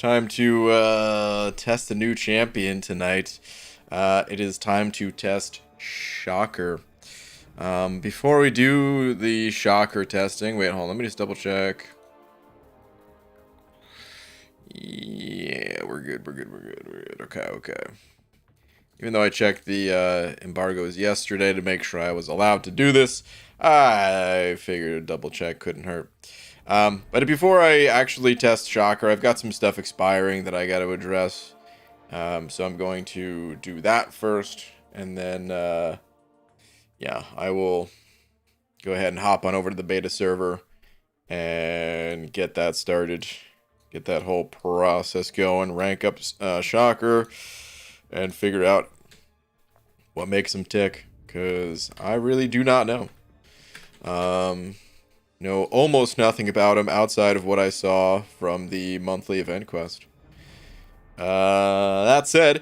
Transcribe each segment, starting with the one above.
time to test a new champion tonight. It is time to test Shocker. Before we do the Shocker testing, wait, hold on, let me just double check. Yeah, we're good. Okay. Even though I checked the embargoes yesterday to make sure I was allowed to do this, I figured a double check couldn't hurt. But before I actually test Shocker, I've got some stuff expiring that I got to address. So I'm going to do that first, and then, yeah, I will go ahead and hop on over to the beta server and get that started. Get that whole process going, rank up Shocker, and figure out what makes him tick, because I really do not know. Know almost nothing about him outside of what I saw from the monthly event quest. That said,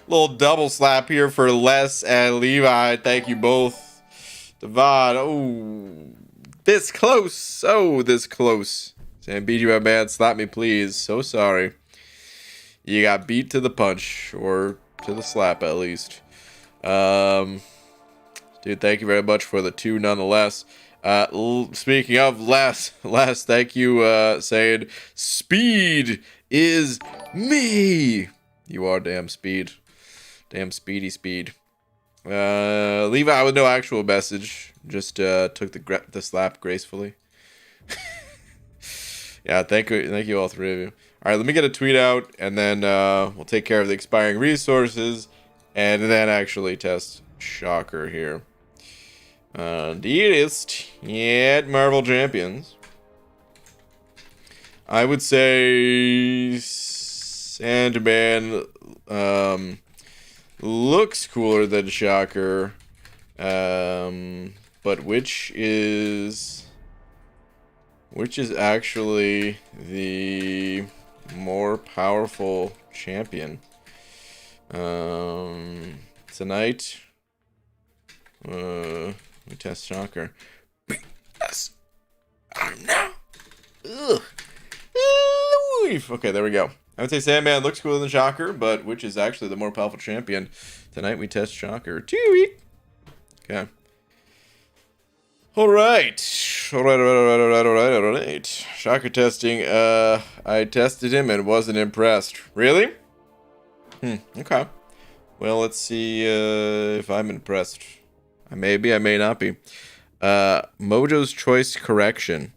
little double slap here for Les and Levi. Thank you both. Devon, oh, this close. Oh, this close. Sam, beat you up, man. Slap me, please. So sorry. You got beat to the punch, or to the slap at least. Dude, thank you very much for the 2 nonetheless. Speaking of Les, thank you, saying, speed is me. You are damn speed. Damn speedy speed. Levi with no actual message. Just took the slap gracefully. Yeah, thank you all 3 of you. Alright, let me get a tweet out, and then we'll take care of the expiring resources, and then actually test Shocker here. Dearest yet Marvel Champions. I would say Sandman looks cooler than Shocker, but which is actually the more powerful champion? Tonight, we test Shocker. Yes. I don't know. Ugh. Okay, there we go. I would say Sandman looks cooler than Shocker, but which is actually the more powerful champion? Tonight we test Shocker. Okay. Alright. Shocker testing. I tested him and wasn't impressed. Really? Okay. Well, let's see if I'm impressed. I may be, I may not be. Mojo's Choice Correction.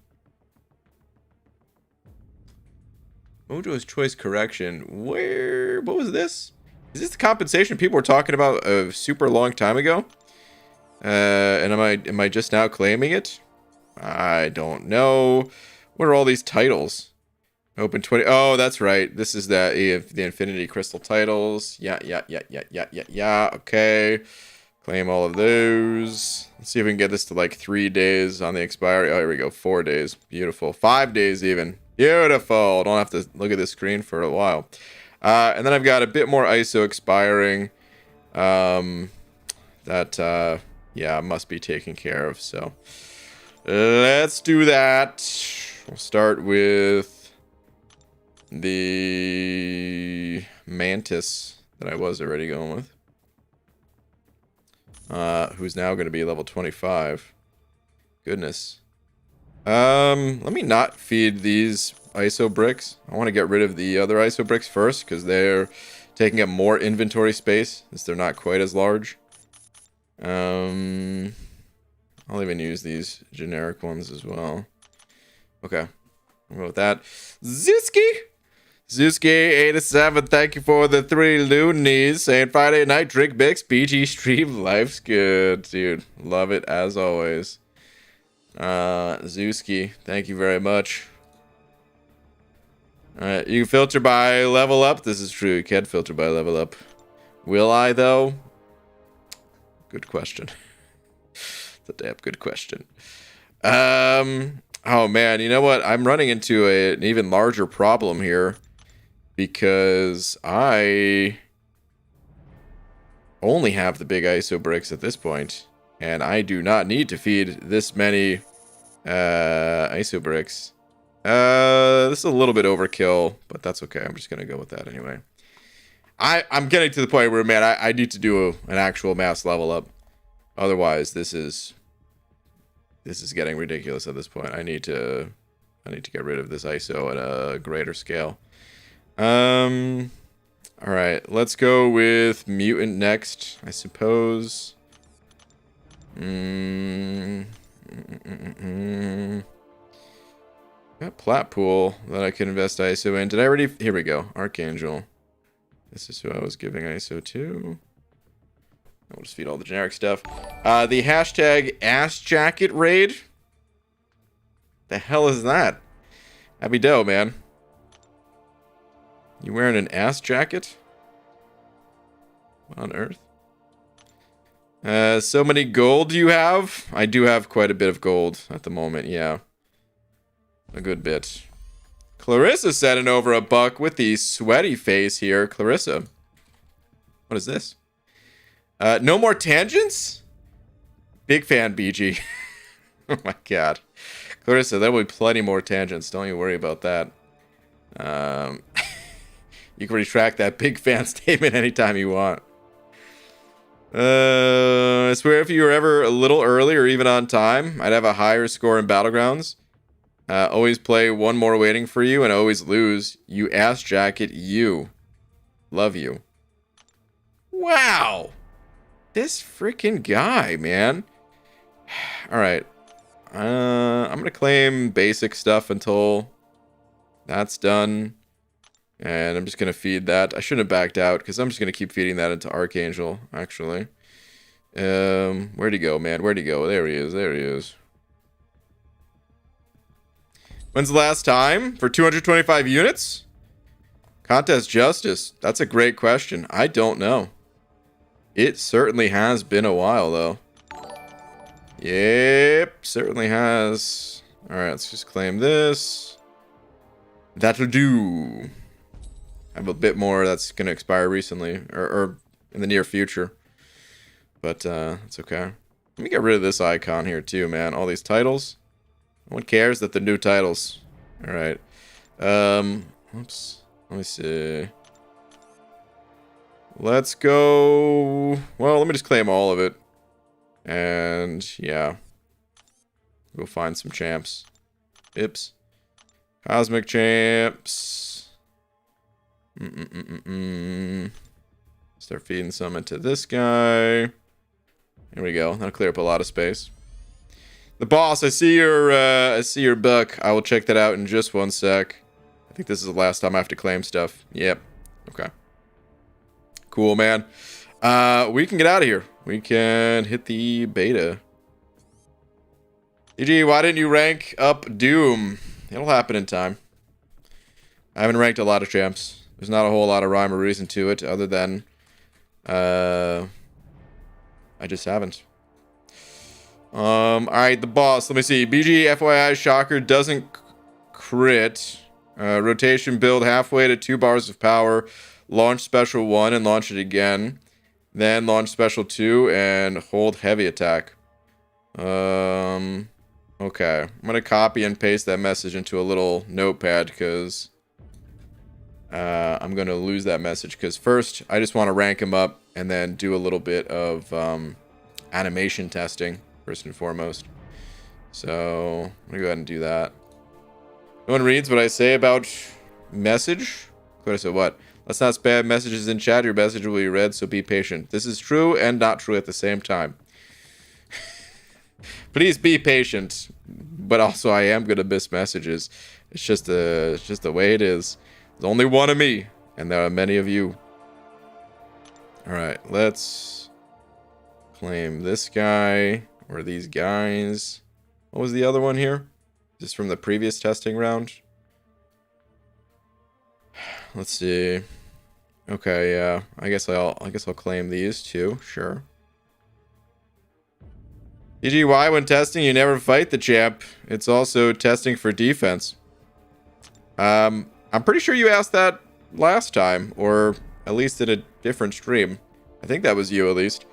Mojo's Choice Correction. What was this? Is this the compensation people were talking about a super long time ago? And am I just now claiming it? I don't know. What are all these titles? Open 20. Oh, that's right. This is the Infinity Crystal titles. Yeah. Okay. Claim all of those. Let's see if we can get this to like 3 days on the expiry. Oh, here we go. 4 days. Beautiful. 5 days even. Beautiful. Don't have to look at this screen for a while. And then I've got a bit more ISO expiring. That, yeah, must be taken care of. So let's do that. We'll start with the Mantis that I was already going with. Who's now going to be level 25. Goodness. Let me not feed these ISO bricks. I want to get rid of the other ISO bricks first, because they're taking up more inventory space, since they're not quite as large. I'll even use these generic ones as well. Okay. I'll go with that. Zuski87, thank you for the 3 loonies. Saying Friday night, drink mix, BG stream, life's good. Dude, love it as always. Zuski, thank you very much. Alright, you can filter by level up. This is true, you can filter by level up. Will I, though? Good question. It's a damn good question. Oh man, you know what? I'm running into an even larger problem here, because I only have the big ISO bricks at this point, and I do not need to feed this many ISO bricks. This is a little bit overkill, but that's okay. I'm just gonna go with that anyway. I'm getting to the point where, man, I need to do an actual mass level up. Otherwise, this is getting ridiculous at this point. I need to get rid of this ISO at a greater scale. All right, let's go with mutant next, I suppose. Got plat pool that I can invest ISO in. Did I already? Here we go. Archangel. This is who I was giving ISO to. I'll just feed all the generic stuff. The hashtag ass jacket raid. The hell is that? Happy dough, man. You wearing an ass jacket? What on earth? So many gold you have? I do have quite a bit of gold at the moment, yeah. A good bit. Clarissa sending over a buck with the sweaty face here. Clarissa. What is this? No more tangents? Big fan, BG. Oh my god. Clarissa, there will be plenty more tangents. Don't you worry about that. You can retract that big fan statement anytime you want. I swear if you were ever a little early or even on time, I'd have a higher score in Battlegrounds. Always play one more waiting for you and always lose. You ass jacket, you. Love you. Wow. This freaking guy, man. Alright. I'm going to claim basic stuff until that's done. And I'm just going to feed that. I shouldn't have backed out because I'm just going to keep feeding that into Archangel, actually. Where'd he go, man? Where'd he go? There he is. There he is. When's the last time? For 225 units? Contest Justice. That's a great question. I don't know. It certainly has been a while, though. Yep, certainly has. Alright, let's just claim this. That'll do. I have a bit more that's going to expire recently, or in the near future. But, it's okay. Let me get rid of this icon here, too, man. All these titles. No one cares that they're new titles. Alright. Oops. Let me see. Let's go... Well, let me just claim all of it. And, yeah. Go find some champs. Ips. Cosmic champs. Start feeding some into this guy. Here we go. That'll clear up a lot of space. The boss, I see your buck. I will check that out in just one sec. I think this is the last time I have to claim stuff. Yep. Okay. Cool, man. We can get out of here. We can hit the beta. EG, why didn't you rank up Doom? It'll happen in time. I haven't ranked a lot of champs. There's not a whole lot of rhyme or reason to it, other than I just haven't. Alright, the boss. Let me see. BG FYI Shocker doesn't crit. Rotation build halfway to 2 bars of power. Launch special 1 and launch it again. Then launch special 2 and hold heavy attack. Okay. I'm gonna copy and paste that message into a little notepad because I'm gonna lose that message. Because first, I just want to rank him up and then do a little bit of animation testing first and foremost. So I'm gonna go ahead and do that. No one reads what I say about message. What I said, what? Let's not spam messages in chat. Your message will be read, so be patient. This is true and not true at the same time. Please be patient. But also, I am gonna miss messages. It's just the way it is. There's only one of me, and there are many of you. All right, let's claim this guy or these guys. What was the other one here? Just from the previous testing round. Let's see. Okay, yeah. I guess I'll claim these too. Sure. DGY, when testing, you never fight the champ. It's also testing for defense. I'm pretty sure you asked that last time, or at least in a different stream. I think that was you, at least.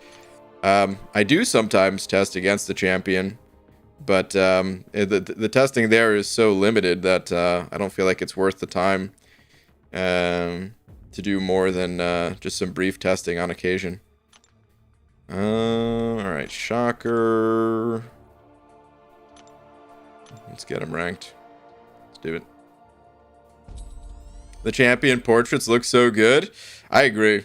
I do sometimes test against the champion, But the testing there is so limited that I don't feel like it's worth the time to do more than just some brief testing on occasion. All right, Shocker. Let's get him ranked. Let's do it. The champion portraits look so good. I agree.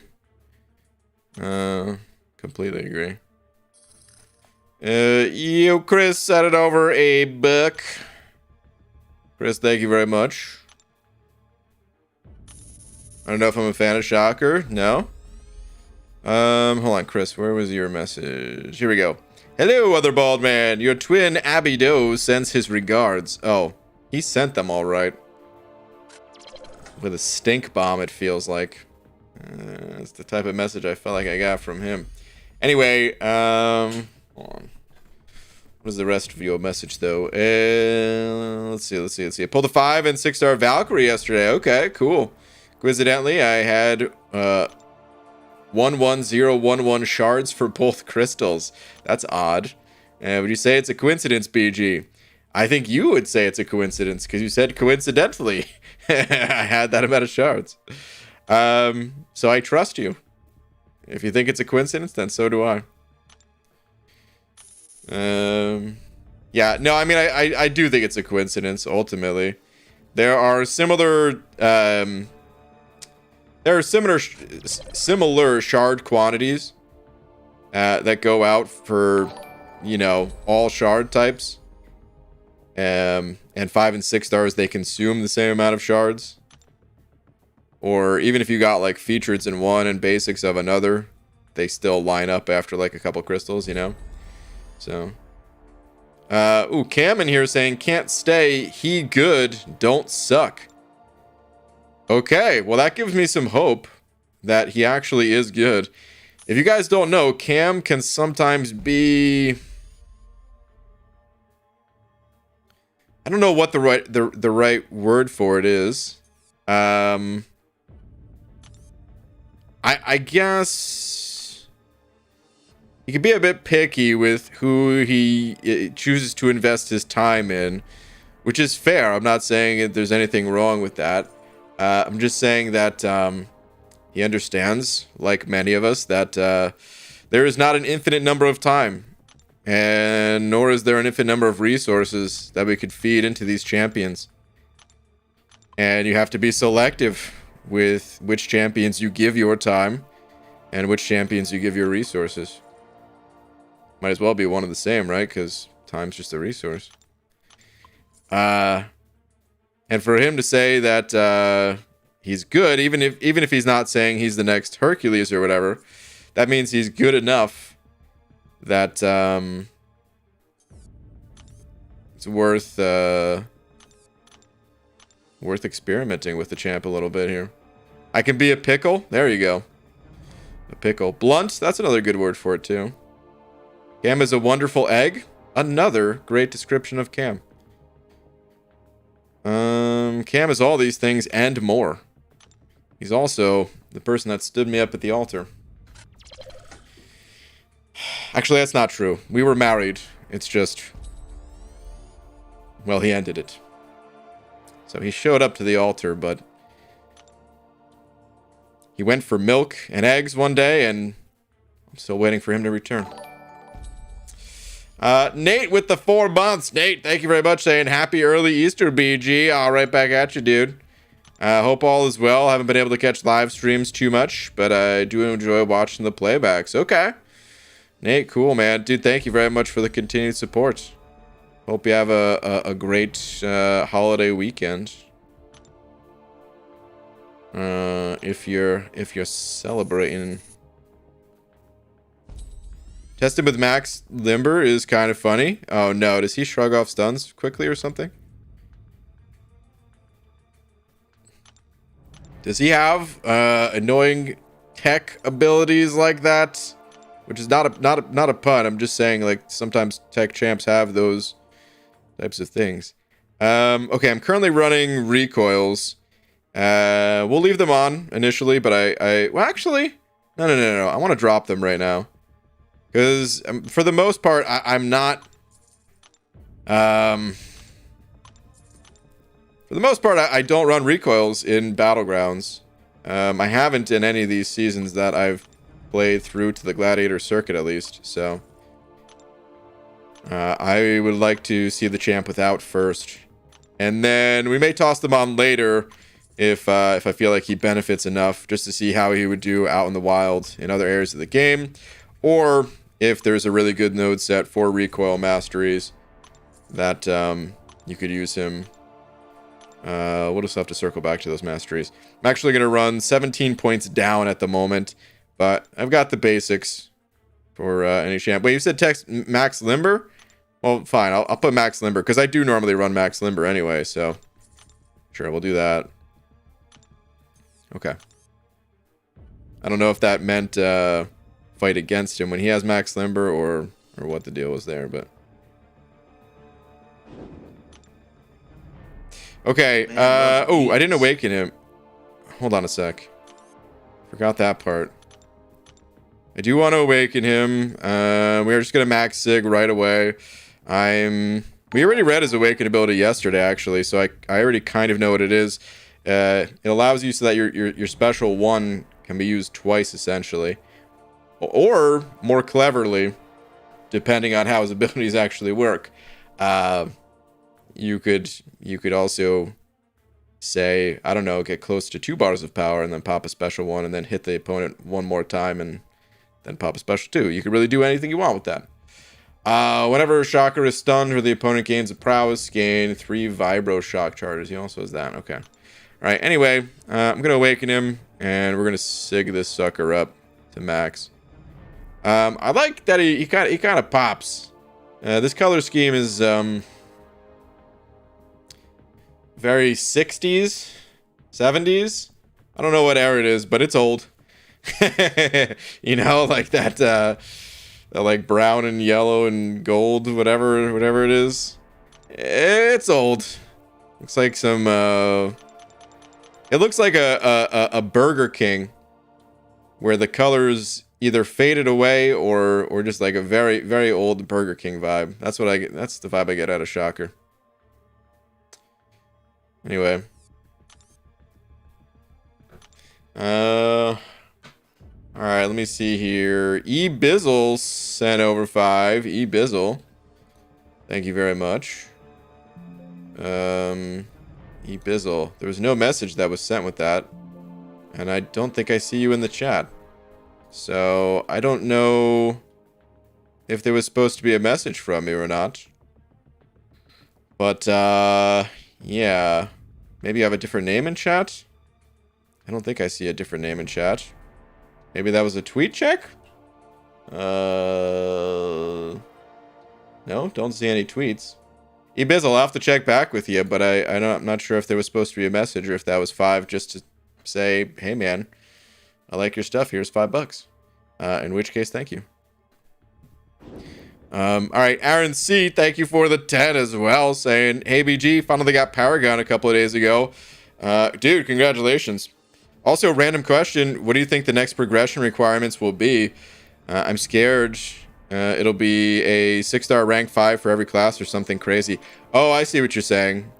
Completely agree. You, Chris, sent it over a book. Chris, thank you very much. I don't know if I'm a fan of Shocker. No. Hold on, Chris. Where was your message? Here we go. Hello, other bald man. Your twin Abby Doe sends his regards. Oh, he sent them all right. With a stink bomb, it feels like. It's the type of message I felt like I got from him. Anyway, hold on. What is the rest of your message, though? Let's see. I pulled a 5 and 6-star Valkyrie yesterday. Okay, cool. Coincidentally, I had 11011 shards for both crystals. That's odd. Would you say it's a coincidence, BG? I think you would say it's a coincidence because you said coincidentally I had that amount of shards. So I trust you. If you think it's a coincidence, then so do I. Yeah, no, I mean, I do think it's a coincidence, ultimately. There are similar similar shard quantities that go out for, you know, all shard types. And 5 and 6 stars, they consume the same amount of shards. Or even if you got like features in one and basics of another, they still line up after like a couple crystals, you know? So. Ooh, Cam in here saying, can't stay, he good, don't suck. Okay, well that gives me some hope that he actually is good. If you guys don't know, Cam can sometimes be... I don't know what the right word for it is. I guess he can be a bit picky with who he chooses to invest his time in, which is fair. I'm not saying that there's anything wrong with that. I'm just saying that he understands, like many of us, that there is not an infinite number of time. And nor is there an infinite number of resources that we could feed into these champions. And you have to be selective with which champions you give your time and which champions you give your resources. Might as well be one and the same, right? Because time's just a resource. And for him to say that he's good, even if he's not saying he's the next Hercules or whatever, that means he's good enough that it's worth experimenting with the champ a little bit here. I can be a pickle. There you go. A pickle. Blunt. That's another good word for it too. Cam is a wonderful egg. Another great description of Cam. Cam is all these things and more. He's also the person that stood me up at the altar. Actually, that's not true. We were married. It's just... well, he ended it. So he showed up to the altar, but... he went for milk and eggs one day, and I'm still waiting for him to return. Nate with the 4 months. Nate, thank you very much, saying happy early Easter, BG. All right, back at you, dude. Hope all is well. Haven't been able to catch live streams too much, but I do enjoy watching the playbacks. Okay. Nate, cool, man. Dude, thank you very much for the continued support. Hope you have a great holiday weekend. If you're celebrating. Tested with Max Limber is kind of funny. Oh no, does he shrug off stuns quickly or something? Does he have annoying tech abilities like that? Which is not a pun. I'm just saying, like, sometimes tech champs have those types of things. Okay, I'm currently running recoils. We'll leave them on initially, but well, actually, no. I want to drop them right now. Because for the most part, I'm not For the most part, I don't run recoils in Battlegrounds. I haven't in any of these seasons that I've played through to the Gladiator circuit, at least. So I would like to see the champ without first, and then we may toss them on later if I feel like he benefits enough, just to see how he would do out in the wild in other areas of the game, or if there's a really good node set for recoil masteries that you could use him. We'll just have to circle back to those masteries. I'm actually going to run 17 points down at the moment, but I've got the basics for any champ. Wait, you said text max limber? Well, fine. I'll put max limber, because I do normally run max limber anyway, so sure, we'll do that. Okay. I don't know if that meant fight against him when he has max limber, or what the deal was there, but okay. Oh, I didn't awaken him. Hold on a sec. Forgot that part. I do want to awaken him. We are just gonna max sig right away. We already read his awaken ability yesterday, actually, so I already kind of know what it is. It allows you so that your special one can be used twice, essentially, or more cleverly, depending on how his abilities actually work. You could also say, I don't know, get close to 2 bars of power and then pop a special one and then hit the opponent one more time and then pop a special 2. You could really do anything you want with that. Whenever a shocker is stunned or the opponent gains a prowess, gain 3 vibro shock charges. He also has that. Okay. Alright, anyway, I'm going to awaken him, and we're going to sig this sucker up to max. I like that he kind of pops. This color scheme is very 60s, 70s. I don't know what era it is, but it's old. You know, like that like brown and yellow and gold, whatever it is. It's old. Looks like some it looks like a Burger King where the colors either faded away or just like a very, very old Burger King vibe. That's what I get. That's the vibe I get out of Shocker. Anyway. Alright, let me see here. E-Bizzle sent over 5. E-Bizzle. Thank you very much. E-Bizzle. There was no message that was sent with that. And I don't think I see you in the chat. So, I don't know if there was supposed to be a message from you or not. But, yeah. Maybe you have a different name in chat? I don't think I see a different name in chat. Maybe that was a tweet check? No, don't see any tweets. E-Biz, I'll have to check back with you, but I'm not sure if there was supposed to be a message or if that was 5 just to say, hey man, I like your stuff, here's $5. In which case, thank you. Alright, Aaron C, thank you for the 10 as well, saying, hey BG, finally got Paragon a couple of days ago. Dude, congratulations. Also, random question, what do you think the next progression requirements will be? I'm scared it'll be a 6-star rank 5 for every class or something crazy. Oh, I see what you're saying.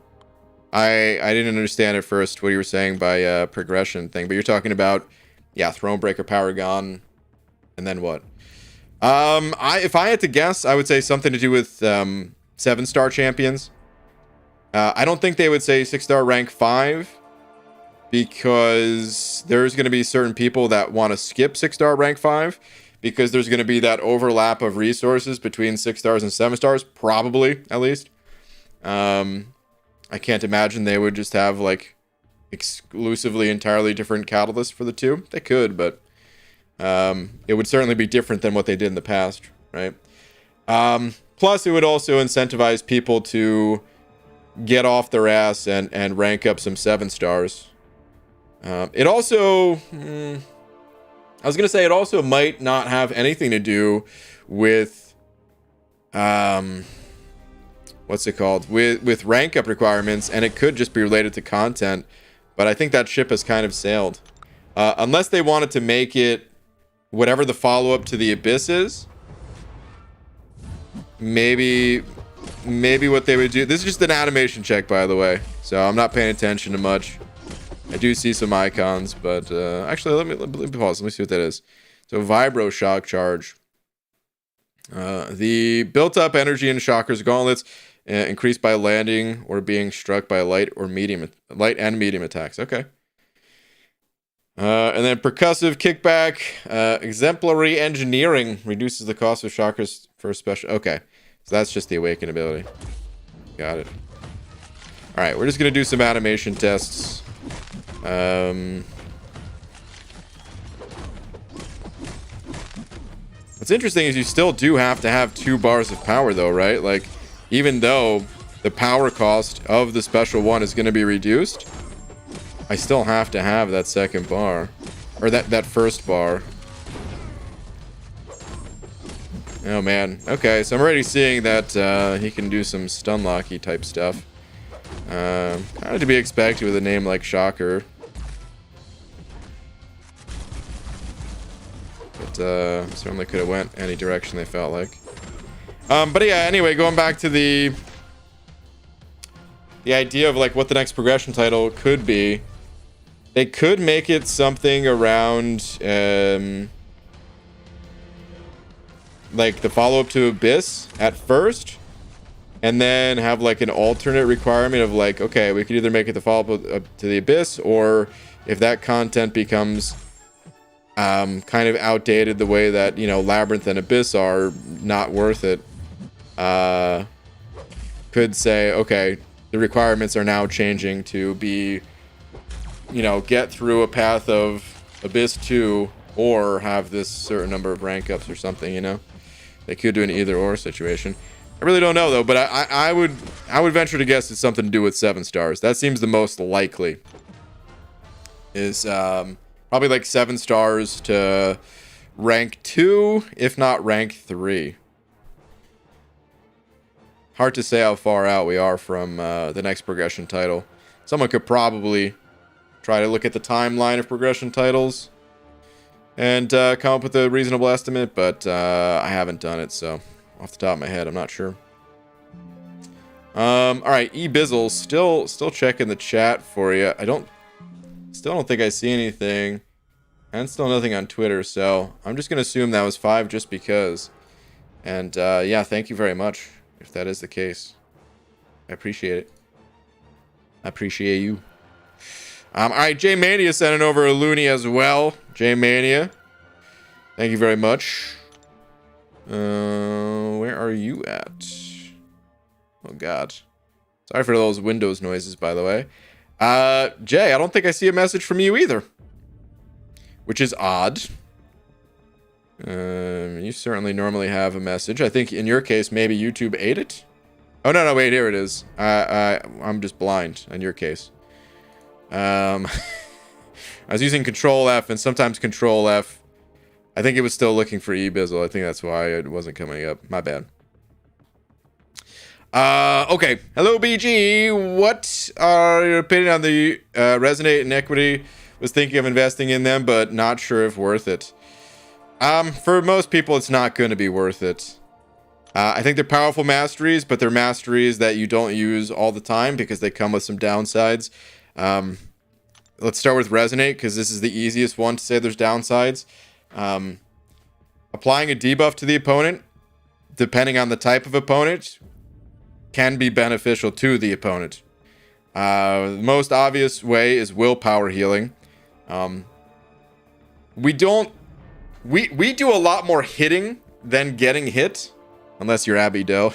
I didn't understand at first what you were saying by progression thing, but you're talking about, yeah, Thronebreaker, Paragon, and then what? If I had to guess, I would say something to do with 7-star champions. I don't think they would say 6-star rank 5, because there's going to be certain people that want to skip 6-star rank 5, because there's going to be that overlap of resources between 6 stars and 7 stars, probably, at least. I can't imagine they would just have, like, exclusively entirely different catalysts for the two. They could, but it would certainly be different than what they did in the past, right? Plus, it would also incentivize people to get off their ass and rank up some 7 stars. It also, I was going to say, it also might not have anything to do with, what's it called? With rank up requirements, and it could just be related to content, but I think that ship has kind of sailed. Unless they wanted to make it whatever the follow-up to the Abyss is. Maybe maybe what they would do. This is just an animation check, by the way, so I'm not paying attention to much. I do see some icons, but actually, let me pause. Let me see what that is. So vibro shock charge. The built-up energy in Shocker's gauntlets increased by landing or being struck by light and medium attacks. Okay. And then percussive kickback, exemplary engineering reduces the cost of Shocker's first special. Okay, so that's just the awaken ability. Got it. All right, we're just gonna do some animation tests. What's interesting is you still do have to have 2 bars of power, though, right? Like, even though the power cost of the special one is going to be reduced, I still have to have that second bar, or that first bar. Oh man. Okay, so I'm already seeing that he can do some stun locky type stuff. Kind of to be expected with a name like Shocker. But certainly could have went any direction they felt like. But yeah, anyway, going back to the idea of like what the next progression title could be. They could make it something around like the follow-up to Abyss at first, and then have like an alternate requirement of like, okay, we could either make it the follow-up to the Abyss, or if that content becomes kind of outdated the way that, you know, Labyrinth and Abyss are not worth it, could say, okay, the requirements are now changing to be, you know, get through a path of Abyss 2 or have this certain number of rank ups or something, you know. They could do an either or situation. I really don't know though, but I would venture to guess it's something to do with 7 stars. That seems the most likely. Is probably like 7 stars to rank 2, if not rank 3. Hard to say how far out we are from the next progression title. Someone could probably try to look at the timeline of progression titles and come up with a reasonable estimate, but I haven't done it, so off the top of my head, I'm not sure. All right, eBizzle, still checking the chat for you. Still don't think I see anything, and still nothing on Twitter, so I'm just gonna assume that was 5 just because. And yeah, thank you very much if that is the case. I appreciate it. I appreciate you. All right, J Mania sending over a loony as well. J Mania, thank you very much. Where are you at? Oh God, sorry for those Windows noises, by the way. Jay, I don't think I see a message from you either, which is odd. You certainly normally have a message. I think in your case, maybe YouTube ate it. Oh no, wait, here it is. I'm just blind in your case. I was using Control F and sometimes Control F. I think it was still looking for eBizzle. I think that's why it wasn't coming up. My bad. Okay. Hello, BG. What are your opinion on the Resonate and Equity? Was thinking of investing in them, but not sure if worth it. For most people, it's not going to be worth it. I think they're powerful masteries, but they're masteries that you don't use all the time because they come with some downsides. Let's start with Resonate, because this is the easiest one to say there's downsides. Applying a debuff to the opponent, depending on the type of opponent, can be beneficial to the opponent. The most obvious way is willpower healing. We do a lot more hitting than getting hit, unless you're Abby Doe.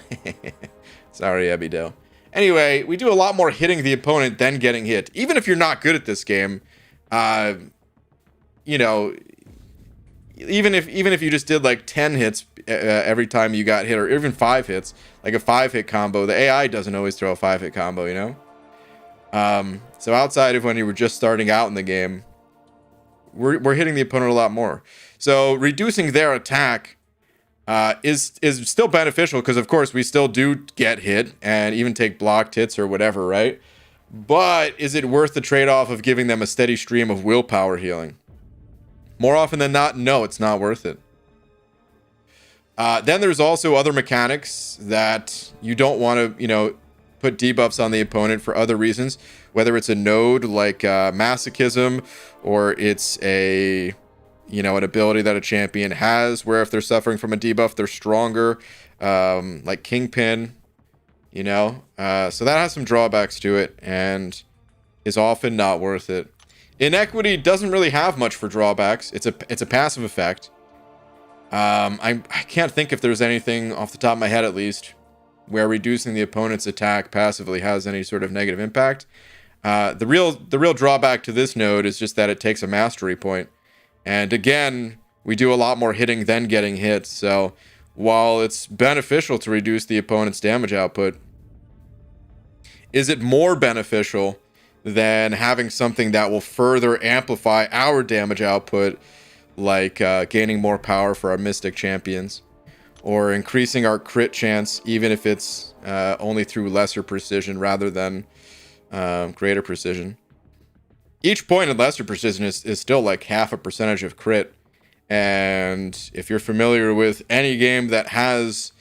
Sorry, Abby Doe. Anyway, we do a lot more hitting the opponent than getting hit. Even if you're not good at this game, you know, even if you just did like 10 hits every time you got hit, or even 5 hits, like a 5-hit combo, the AI doesn't always throw a 5-hit combo, you know? So outside of when you were just starting out in the game, we're hitting the opponent a lot more. So reducing their attack is still beneficial, because of course we still do get hit and even take blocked hits or whatever, right? But is it worth the trade-off of giving them a steady stream of willpower healing? More often than not, no, it's not worth it. Then there's also other mechanics that you don't want to, put debuffs on the opponent for other reasons, whether it's a node like masochism, or it's an ability that a champion has where if they're suffering from a debuff, they're stronger, like Kingpin, so that has some drawbacks to it and is often not worth it. Inequity doesn't really have much for drawbacks. It's a passive effect. I can't think if there's anything off the top of my head, at least, where reducing the opponent's attack passively has any sort of negative impact. The real drawback to this node is just that it takes a mastery point. And again, we do a lot more hitting than getting hit. So while it's beneficial to reduce the opponent's damage output, is it more beneficial than having something that will further amplify our damage output, like gaining more power for our Mystic champions, or increasing our crit chance, even if it's only through lesser precision rather than greater precision? Each point in lesser precision is still like half a percentage of crit. And if you're familiar with any game that has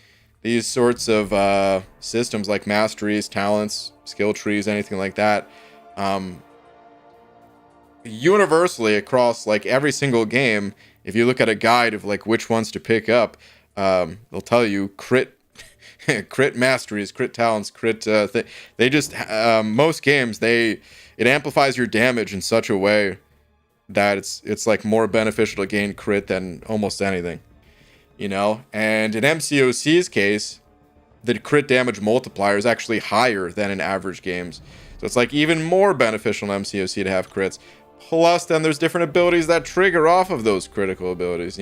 these sorts of systems like masteries, talents, skill trees, anything like that, universally across like every single game, if you look at a guide of like which ones to pick up, they'll tell you crit crit masteries, crit talents, crit they just most games it amplifies your damage in such a way that it's like more beneficial to gain crit than almost anything, and in MCOC's case, the crit damage multiplier is actually higher than in average games, so it's like even more beneficial in MCOC to have crits. Plus then there's different abilities that trigger off of those critical abilities,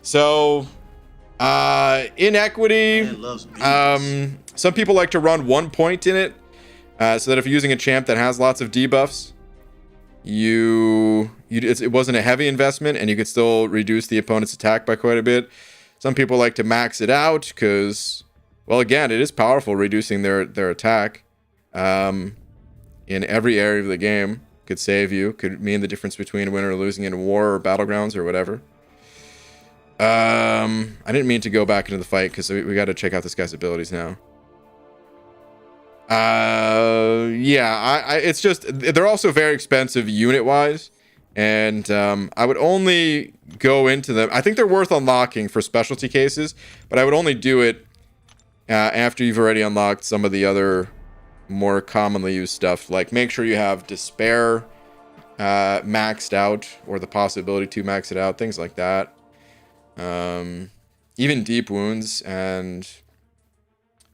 so inequity, some people like to run 1 point in it, so that if you're using a champ that has lots of debuffs, it wasn't a heavy investment and you could still reduce the opponent's attack by quite a bit. Some people like to max it out because, well, again, it is powerful, reducing their attack in every area of the game. Could save you, could mean the difference between winning or losing in war or battlegrounds or whatever. I didn't mean to go back into the fight because we got to check out this guy's abilities now. It's just they're also very expensive unit wise, and I would only go into them. I think they're worth unlocking for specialty cases, but I would only do it after you've already unlocked some of the other more commonly used stuff. Like make sure you have despair maxed out, or the possibility to max it out, things like that. Even deep wounds, and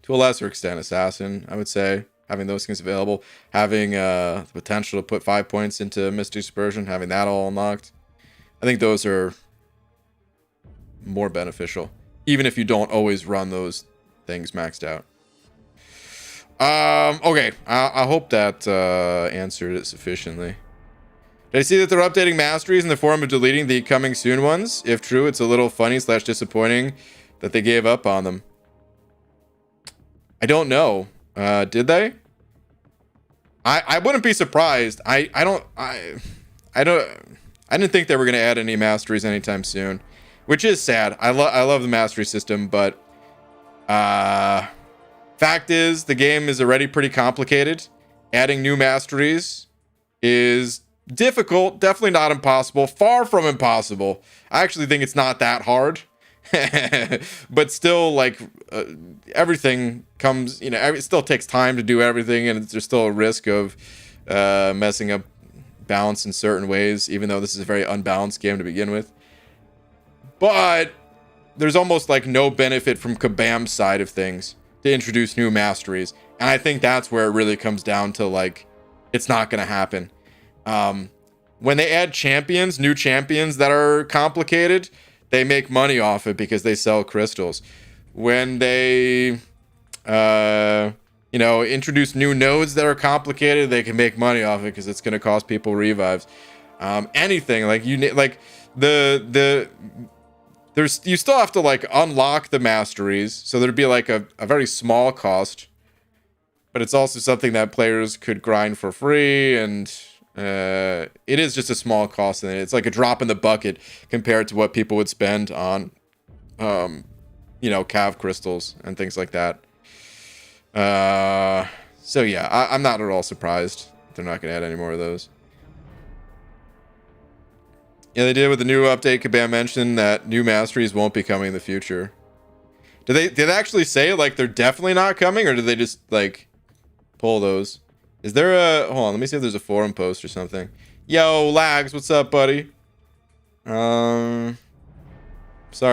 to a lesser extent assassin, I would say, having those things available, having the potential to put 5 points into Mystic Dispersion, having that all unlocked, I think those are more beneficial, even if you don't always run those things maxed out. Okay, I hope that answered it sufficiently. Did I see that they're updating masteries in the form of deleting the coming soon ones? If true, it's a little funny / disappointing that they gave up on them. I don't know. Did they? I wouldn't be surprised. I didn't think they were gonna add any masteries anytime soon, which is sad. I love the mastery system, but fact is, the game is already pretty complicated. Adding new masteries is difficult, definitely not impossible, far from impossible. I actually think it's not that hard. But still, like, everything comes, it still takes time to do everything, and there's still a risk of messing up balance in certain ways, even though this is a very unbalanced game to begin with. But there's almost like no benefit from Kabam's side of things to introduce new masteries, and I think that's where it really comes down to, like, it's not gonna happen. When they add new champions that are complicated, they make money off it because they sell crystals. When they introduce new nodes that are complicated, they can make money off it because it's going to cost people revives. Anything like you still have to like unlock the masteries, so there'd be like a very small cost, but it's also something that players could grind for free, and it is just a small cost, and it's like a drop in the bucket compared to what people would spend on you know, cav crystals and things like that. So yeah, I'm not at all surprised they're not going to add any more of those. Yeah, they did with the new update. Kabam mentioned that new masteries won't be coming in the future. Did they actually say like they're definitely not coming, or did they just like pull those? Is there a hold on? Let me see if there's a forum post or something. Yo, Lags, what's up, buddy? Sorry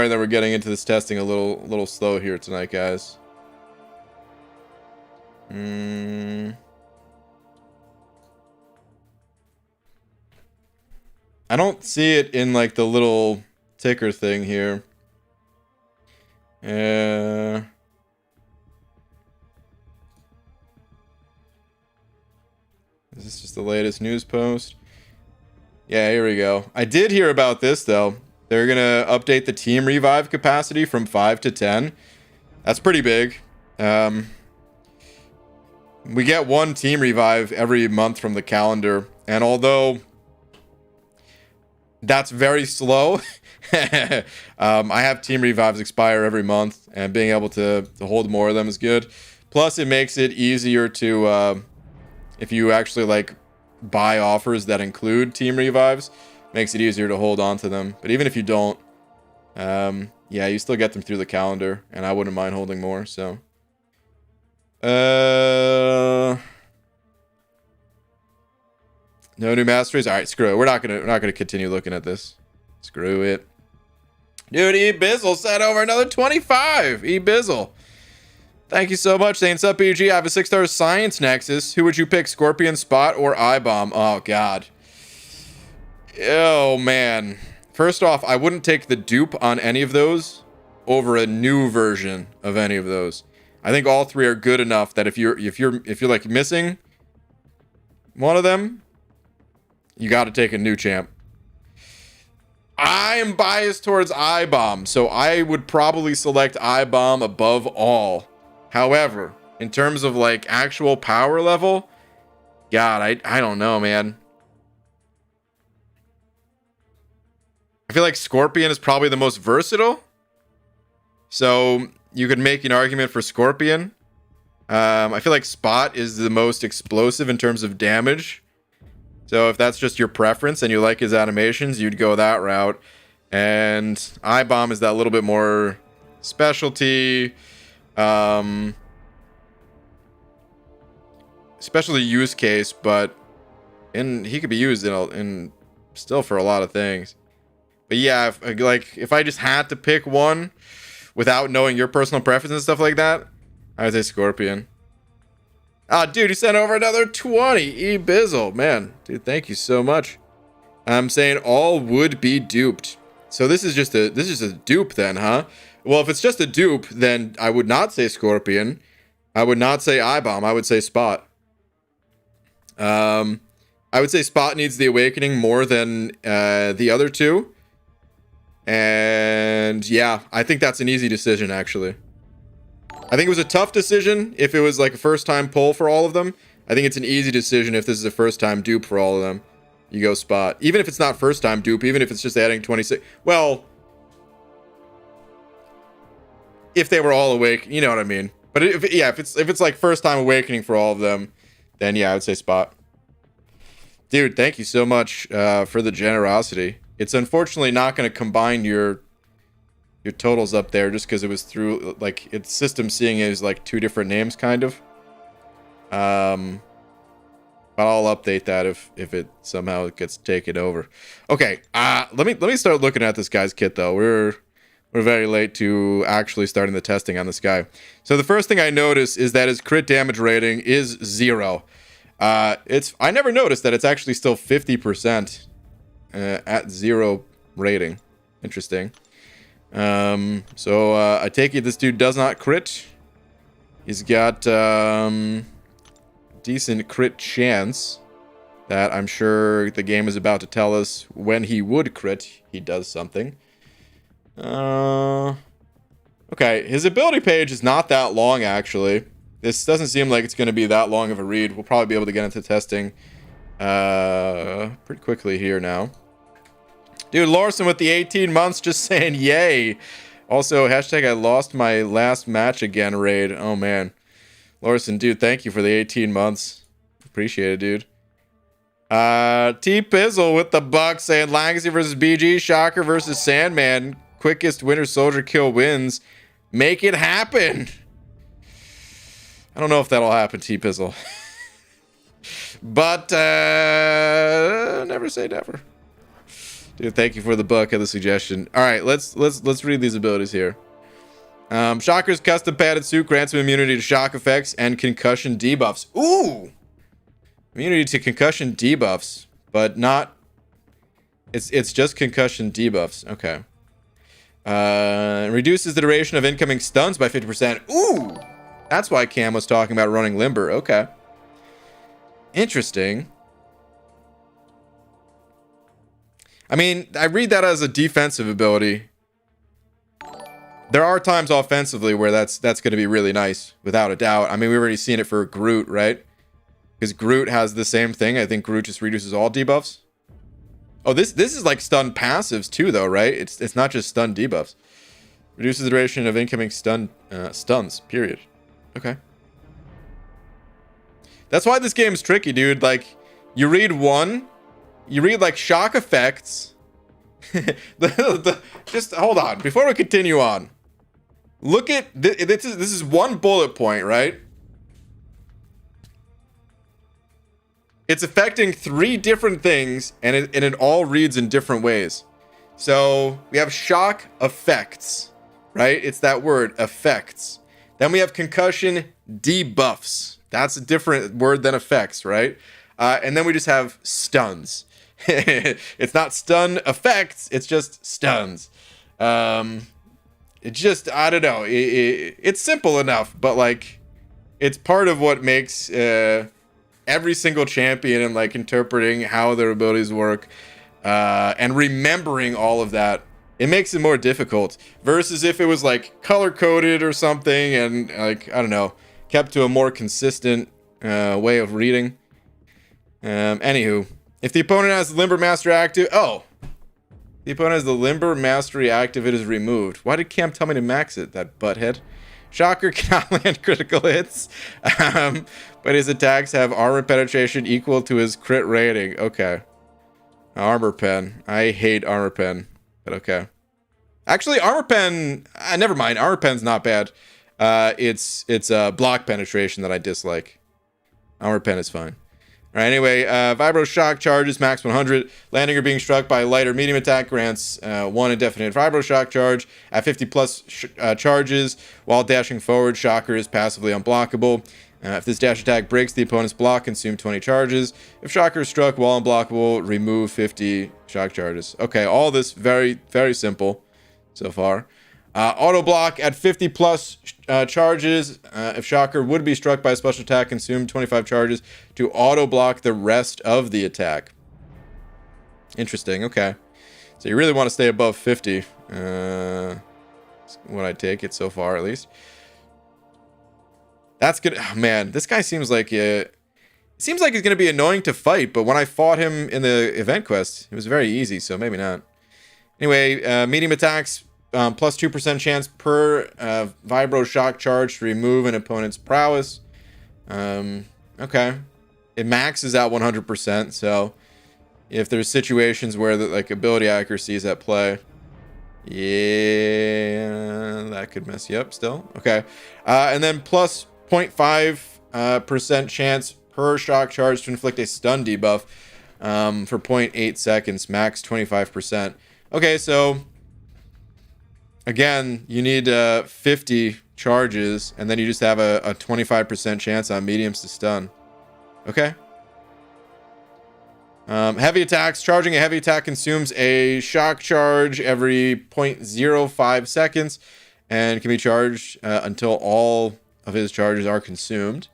that we're getting into this testing a little slow here tonight, guys. I don't see it in like the little ticker thing here. Is this just the latest news post? Yeah, here we go. I did hear about this though. They're gonna update the team revive capacity from 5 to 10. That's pretty big. We get one team revive every month from the calendar, and although that's very slow, I have team revives expire every month, and being able to hold more of them is good. Plus, it makes it easier to, if you actually like buy offers that include team revives, makes it easier to hold on to them. But even if you don't, yeah, you still get them through the calendar, and I wouldn't mind holding more. So, no new masteries. All right, screw it. We're not gonna continue looking at this. Screw it. Dude, E-Bizzle sent over another 25. E-Bizzle. Thank you so much, Saints Up BG. I have a 6-star Science Nexus. Who would you pick, Scorpion, Spot, or I-Bomb? Oh, God. Oh, man. First off, I wouldn't take the dupe on any of those over a new version of any of those. I think all three are good enough that if you're like missing one of them, you got to take a new champ. I am biased towards I-Bomb, so I would probably select I-Bomb above all. However, in terms of like actual power level, God, I don't know, man. I feel like Scorpion is probably the most versatile. So you could make an argument for Scorpion. I feel like Spot is the most explosive in terms of damage. So if that's just your preference and you like his animations, you'd go that route. And I-Bomb is that little bit more specialty, specialty use case, but he could be used in still for a lot of things. But yeah, if I just had to pick one without knowing your personal preference and stuff like that, I would say Scorpion. Ah, dude, he sent over another 20. E-Bizzle. Man, dude, thank you so much. I'm saying all would be duped. So this is just a dupe then, huh? Well, if it's just a dupe, then I would not say Scorpion. I would not say I-Bomb. I would say Spot. I would say Spot needs the awakening more than the other two. And yeah, I think that's an easy decision, actually. I think it was a tough decision if it was like a first-time pull for all of them. I think it's an easy decision if this is a first-time dupe for all of them. You go Spot. Even if it's not first-time dupe, even if it's just adding 26... Well, if they were all awake, you know what I mean. But if it's like first-time awakening for all of them, then yeah, I would say Spot. Dude, thank you so much for the generosity. It's unfortunately not going to combine your totals up there just because it was through like its system seeing it as like two different names kind of. But I'll update that if it somehow gets taken over. Okay, let me start looking at this guy's kit though. We're very late to actually starting the testing on this guy. So the first thing I notice is that his crit damage rating is 0. I never noticed that it's actually still 50% at 0 rating. Interesting. So I take it this dude does not crit. He's got decent crit chance that I'm sure the game is about to tell us when he would crit, he does something. Okay, his ability page is not that long, actually. This doesn't seem like it's going to be that long of a read. We'll probably be able to get into testing pretty quickly here now. Dude, Lawson with the 18 months just saying yay. Also, hashtag I lost my last match again raid. Oh, man. Lorson, dude, thank you for the 18 months. Appreciate it, dude. T-Pizzle with the buck saying Legacy versus BG, Shocker versus Sandman. Quickest Winter Soldier kill wins. Make it happen. I don't know if that'll happen, T-Pizzle. But, never say never. Dude, thank you for the buck and the suggestion. All right, let's read these abilities here. Shocker's custom padded suit grants him immunity to shock effects and concussion debuffs. Ooh! Immunity to concussion debuffs, but not... It's just concussion debuffs. Okay. Reduces the duration of incoming stuns by 50%. Ooh! That's why Cam was talking about running Limber. Okay. Interesting. I mean, I read that as a defensive ability. There are times offensively where that's going to be really nice, without a doubt. I mean, we've already seen it for Groot, right? Because Groot has the same thing. I think Groot just reduces all debuffs. Oh, this is like stun passives too, though, right? It's not just stun debuffs. Reduces the duration of incoming stuns, period. Okay. That's why this game is tricky, dude. Like, you read like shock effects. Just hold on. Before we continue on, look at this is one bullet point, right? It's affecting 3 different things, and it all reads in different ways. So we have shock effects, right? It's that word, effects. Then we have concussion debuffs. That's a different word than effects, right? And then we just have stuns. It's not stun effects, it's just stuns. It just, I don't know. It's simple enough, but like, it's part of what makes every single champion and like interpreting how their abilities work and remembering all of that. It makes it more difficult versus if it was like color coded or something and like, I don't know, kept to a more consistent way of reading. Anywho, if the opponent has the Limber Mastery active, the opponent has the Limber Mastery active, it is removed. Why did Cam tell me to max it, that butthead? Shocker cannot land critical hits, but his attacks have armor penetration equal to his crit rating. Okay. Armor pen. I hate armor pen, but okay. Actually, armor pen, never mind. Armor pen's not bad. It's block penetration that I dislike. Armor pen is fine. All right, anyway, Vibro Shock charges max 100. Landing or being struck by light or medium attack grants 1 indefinite Vibro Shock charge. At 50 plus charges, while dashing forward, Shocker is passively unblockable. If this dash attack breaks the opponent's block, consume 20 charges. If Shocker is struck while unblockable, remove 50 shock charges. Okay, all this very, very simple so far. Auto block at 50 plus charges. If Shocker would be struck by a special attack, consume 25 charges to auto block the rest of the attack. Interesting. Okay. So you really want to stay above 50. What I take it so far, at least. That's good. Oh, man, this guy seems like he's going to be annoying to fight, but when I fought him in the event quest, it was very easy, so maybe not. Anyway, medium attacks. Plus 2% chance per Vibro Shock charge to remove an opponent's prowess. Okay. It maxes at 100%, so if there's situations where the like ability accuracy is at play, yeah, that could mess you up still. Okay. And then plus 0.5% chance per shock charge to inflict a stun debuff for 0.8 seconds, max 25%. Okay, so again, you need 50 charges, and then you just have a 25% chance on mediums to stun. Okay. Heavy attacks. Charging a heavy attack consumes a shock charge every 0.05 seconds and can be charged until all of his charges are consumed.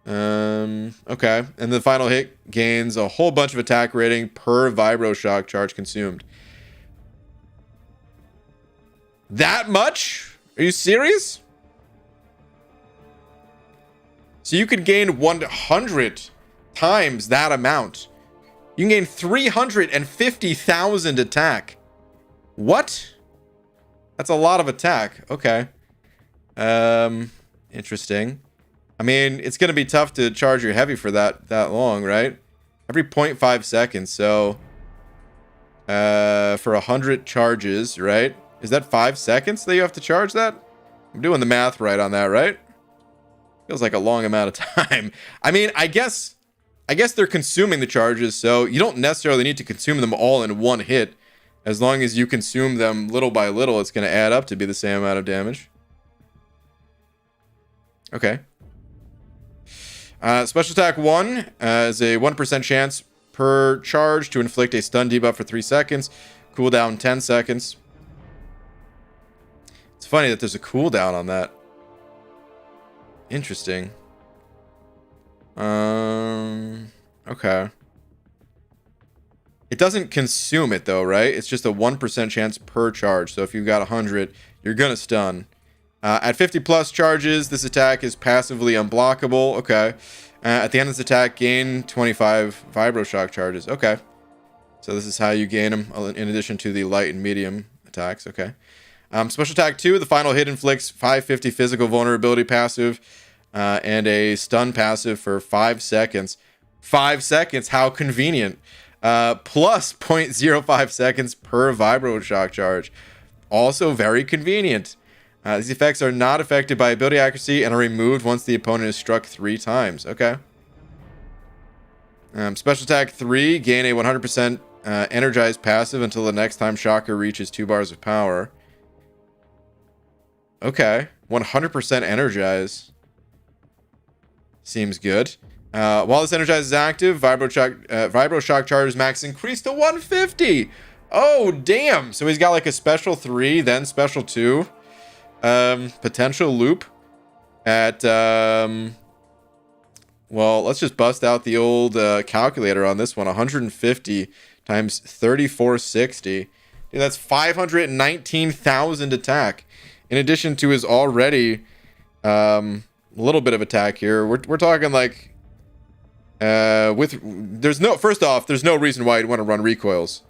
Okay. And the final hit gains a whole bunch of attack rating per Vibro Shock charge consumed. That much? Are you serious? So you could gain 100 times that amount. You can gain 350,000 attack. What? That's a lot of attack. Okay. Interesting. I mean, it's going to be tough to charge your heavy for that long, right? Every 0.5 seconds. So, for 100 charges, right? Is that 5 seconds that you have to charge that? I'm doing the math right on that, right? Feels like a long amount of time. I mean, I guess they're consuming the charges, so you don't necessarily need to consume them all in one hit. As long as you consume them little by little, it's going to add up to be the same amount of damage. Okay. Special attack 1 is a 1% chance per charge to inflict a stun debuff for 3 seconds. Cooldown 10 seconds. It's funny that there's a cooldown on that. Interesting. Okay. It doesn't consume it though, right? It's just a 1% chance per charge. So if you've got 100, you're gonna stun. At 50 plus charges, this attack is passively unblockable. Okay. At the end of this attack, gain 25 vibro shock charges. Okay. So this is how you gain them in addition to the light and medium attacks. Okay. Special attack 2, the final hit inflicts 550 physical vulnerability passive and a stun passive for 5 seconds. 5 seconds, how convenient. Plus 0.05 seconds per vibro shock charge. Also very convenient. These effects are not affected by ability accuracy and are removed once the opponent is struck 3 times. Okay. Special attack 3, gain a 100% energized passive until the next time Shocker reaches 2 bars of power. Okay. 100% energize. Seems good. While this energize is active, vibro shock charge max increased to 150. Oh, damn. So he's got like a special 3, then special 2. Potential loop at, well, let's just bust out the old calculator on this one. 150 times 3460. Dude, that's 519,000 attack. In addition to his already a little bit of attack here. We're talking like there's no reason why you'd want to run recoils.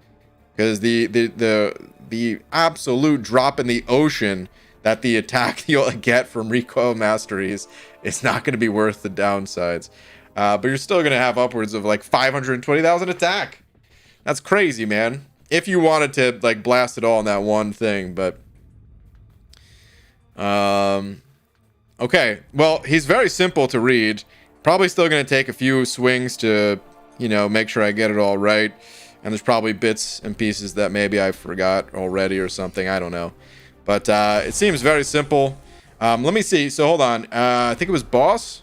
Because the absolute drop in the ocean that the attack you'll get from recoil masteries is not going to be worth the downsides. But you're still going to have upwards of like 520,000 attack. That's crazy, man. If you wanted to like blast it all in that one thing, but okay. Well, he's very simple to read. Probably still going to take a few swings to, you know, make sure I get it all right. And there's probably bits and pieces that maybe I forgot already or something. I don't know. But it seems very simple. Let me see. So hold on. I think it was Boss.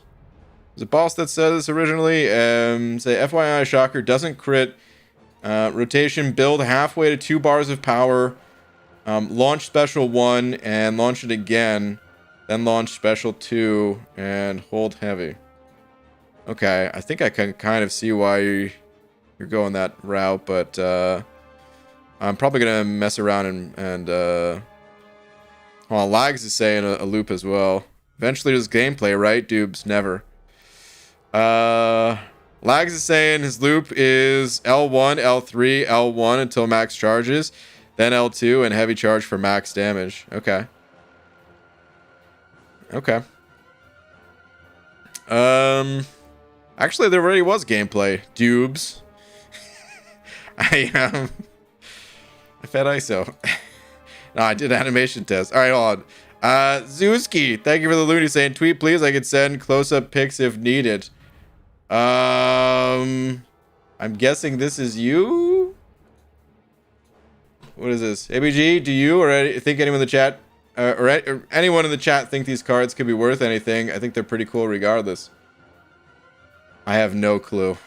Was it Boss that said this originally? Say FYI, Shocker doesn't crit. Rotation, build halfway to 2 bars of power. Launch special 1 and launch it again. Then launch special 2 and hold heavy. Okay, I think I can kind of see why you're going that route, but I'm probably gonna mess around and well, Lags is saying a loop as well. Eventually there's gameplay, right? Dubes, never. Lags is saying his loop is L1, L3, L1 until max charges, then L2 and heavy charge for max damage. Okay. Okay. Actually, there already was gameplay. Dubes. I fed ISO. No, I did animation test. All right, hold on. Zuski, thank you for the loony saying tweet, please. I could send close-up pics if needed. I'm guessing this is you. What is this? ABG, do you or think anyone in the chat or anyone in the chat think these cards could be worth anything? I think they're pretty cool regardless. I have no clue.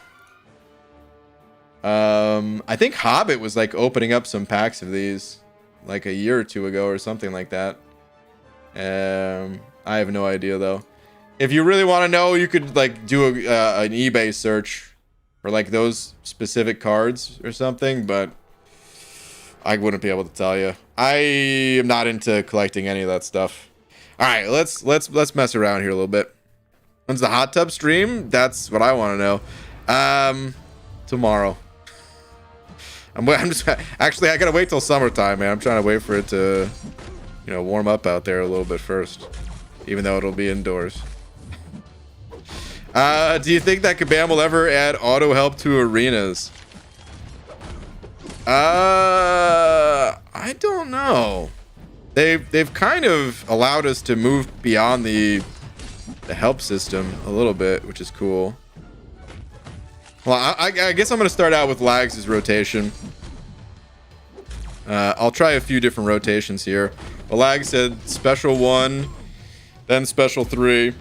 I think Hobbit was like opening up some packs of these like a year or two ago or something like that. I have no idea though. If you really want to know, you could like do an eBay search for like those specific cards or something, but I wouldn't be able to tell you. I am not into collecting any of that stuff. All right, let's mess around here a little bit. When's the hot tub stream? That's what I want to know. Tomorrow. I'm just actually I gotta wait till summertime, man. I'm trying to wait for it to you know, warm up out there a little bit first, even though it'll be indoors. Do you think that Kabam will ever add auto help to arenas? I don't know. They've kind of allowed us to move beyond the help system a little bit, which is cool. Well, I guess I'm gonna start out with Lags' rotation. I'll try a few different rotations here. Well, Lag said special 1, then special 3.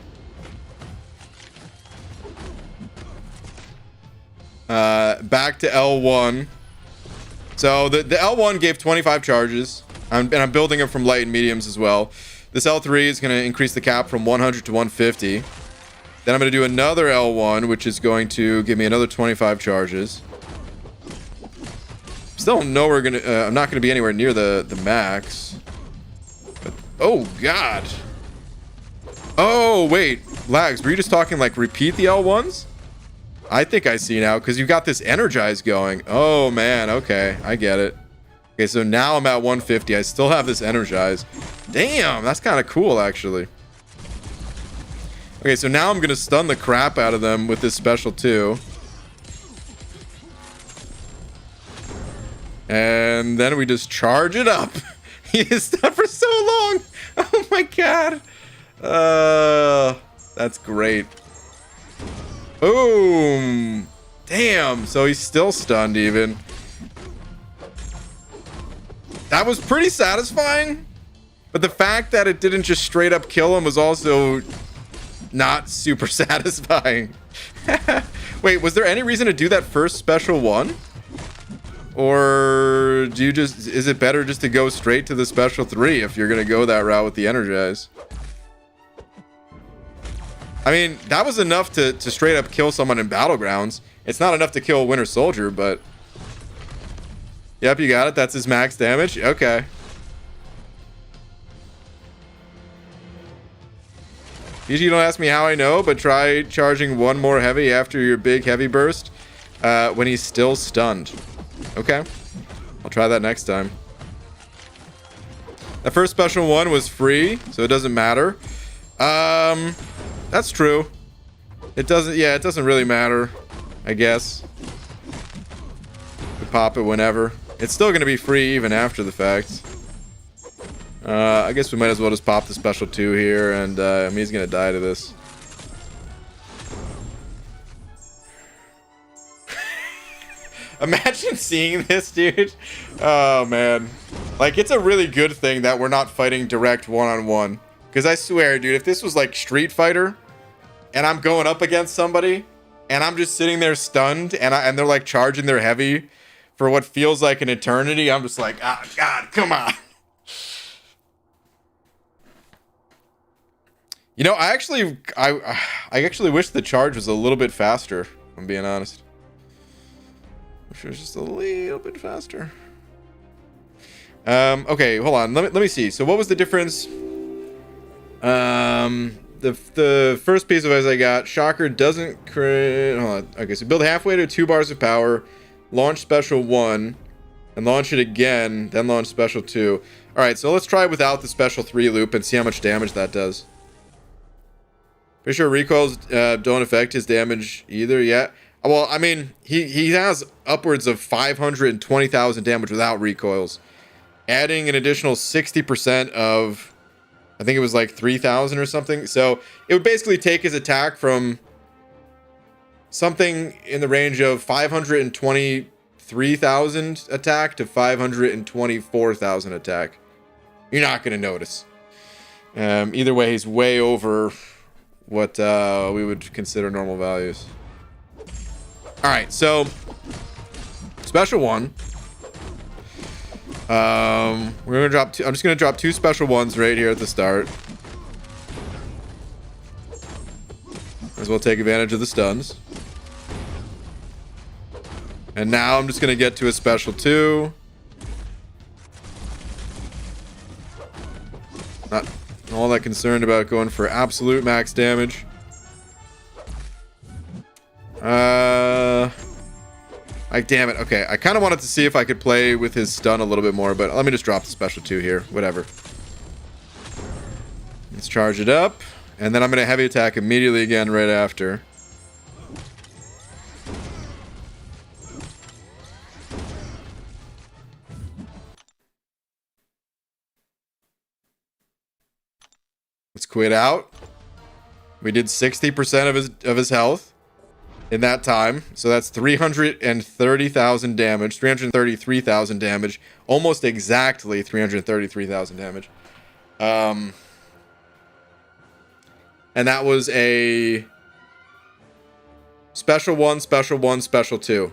Back to L1. So the L1 gave 25 charges, and I'm building them from light and mediums as well. This L3 is going to increase the cap from 100 to 150. Then I'm going to do another L1, which is going to give me another 25 charges. Still nowhere gonna. I'm not going to be anywhere near the max. But, oh God. Oh wait, Lags, were you just talking like repeat the L1s? I think I see now, because you've got this energize going. Oh man, okay, I get it. Okay, so now I'm at 150. I still have this energize. Damn, that's kind of cool actually. Okay, so now I'm gonna stun the crap out of them with this special 2. And then we just charge it up. He is stunned for so long. Oh my God. That's great. Boom. Damn. So he's still stunned even. That was pretty satisfying. But the fact that it didn't just straight up kill him was also not super satisfying. Wait, was there any reason to do that first special 1? Or do you just, is it better just to go straight to the special 3 if you're going to go that route with the energize? I mean, that was enough to straight up kill someone in Battlegrounds. It's not enough to kill a Winter Soldier, but... Yep, you got it. That's his max damage. Okay. Usually you don't ask me how I know, but try charging 1 more heavy after your big heavy burst when he's still stunned. Okay. I'll try that next time. The first special 1 was free, so it doesn't matter. That's true. It doesn't really matter, I guess. We pop it whenever. It's still going to be free even after the fact. I guess we might as well just pop the special 2 here, and I mean, he's going to die to this. Imagine seeing this, dude. Oh, man. Like, it's a really good thing that we're not fighting direct one-on-one. Because I swear, dude, if this was like Street Fighter, and I'm going up against somebody, and I'm just sitting there stunned, and they're like charging their heavy for what feels like an eternity, I'm just like, ah, God, come on. You know, I actually wish the charge was a little bit faster, if I'm being honest. Wish it was just a little bit faster. Okay, hold on. Let me see. So what was the difference? The first piece of advice I got, Shocker doesn't create... Hold on. Okay, so build halfway to 2 bars of power, launch special 1, and launch it again, then launch special 2. Alright, so let's try without the special 3 loop and see how much damage that does. Pretty sure recoils don't affect his damage either yet. Well, I mean, he has upwards of 520,000 damage without recoils. Adding an additional 60% of, I think it was like 3,000 or something. So it would basically take his attack from something in the range of 523,000 attack to 524,000 attack. You're not going to notice. Either way, he's way over what we would consider normal values. All right, so special 1. We're gonna drop 2. I'm just gonna drop 2 special 1s right here at the start. Might as well take advantage of the stuns. And now I'm just gonna get to a special 2. Not all that concerned about going for absolute max damage. Like, damn it. Okay, I kind of wanted to see if I could play with his stun a little bit more, but let me just drop the special 2 here. Whatever. Let's charge it up. And then I'm going to heavy attack immediately again right after. Let's quit out. We did 60% of his health in that time. So that's 330,000 damage, 333,000 damage, almost exactly 333,000 damage. And that was a special 1, special 1, special 2.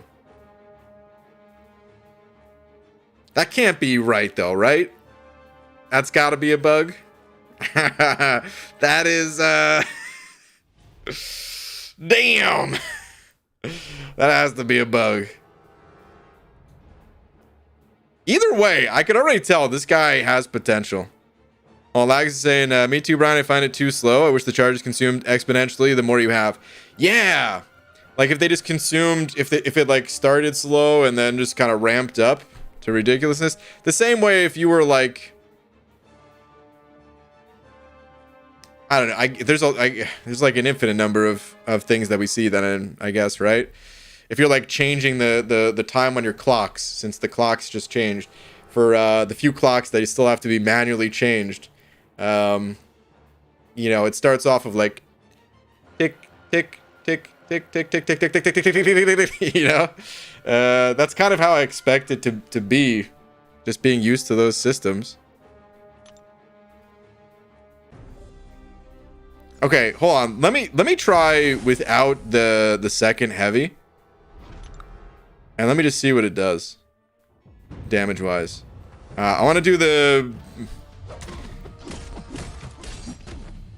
That can't be right though, right? That's got to be a bug. That is damn. That has to be a bug. Either way, I can already tell this guy has potential. Well, Lags is saying, me too, Brian. I find it too slow. I wish the charges consumed exponentially the more you have. Yeah. Like if they just consumed, if it like started slow and then just kind of ramped up to ridiculousness. The same way if you were like, I don't know. There's like an infinite number of things that we see then, I guess, right? If you're like changing the time on your clocks, since the clocks just changed, for the few clocks that still have to be manually changed, you know, it starts off of like tick tick tick tick tick tick tick tick tick tick tick tick tick tick. You know, that's kind of how I expect it to be, just being used to those systems. Okay, hold on. Let me try without the second heavy. And let me just see what it does. Damage wise. I want to do the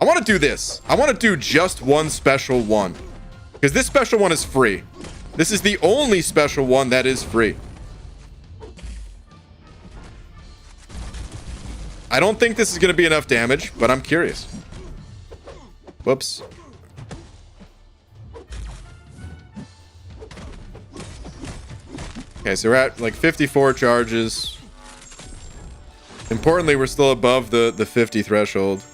I want to do this. I want to do just one special one. Because this special one is free. This is the only special one that is free. I don't think this is going to be enough damage, but I'm curious. Whoops. Okay, so we're at like 54 charges. Importantly, we're still above the 50 threshold.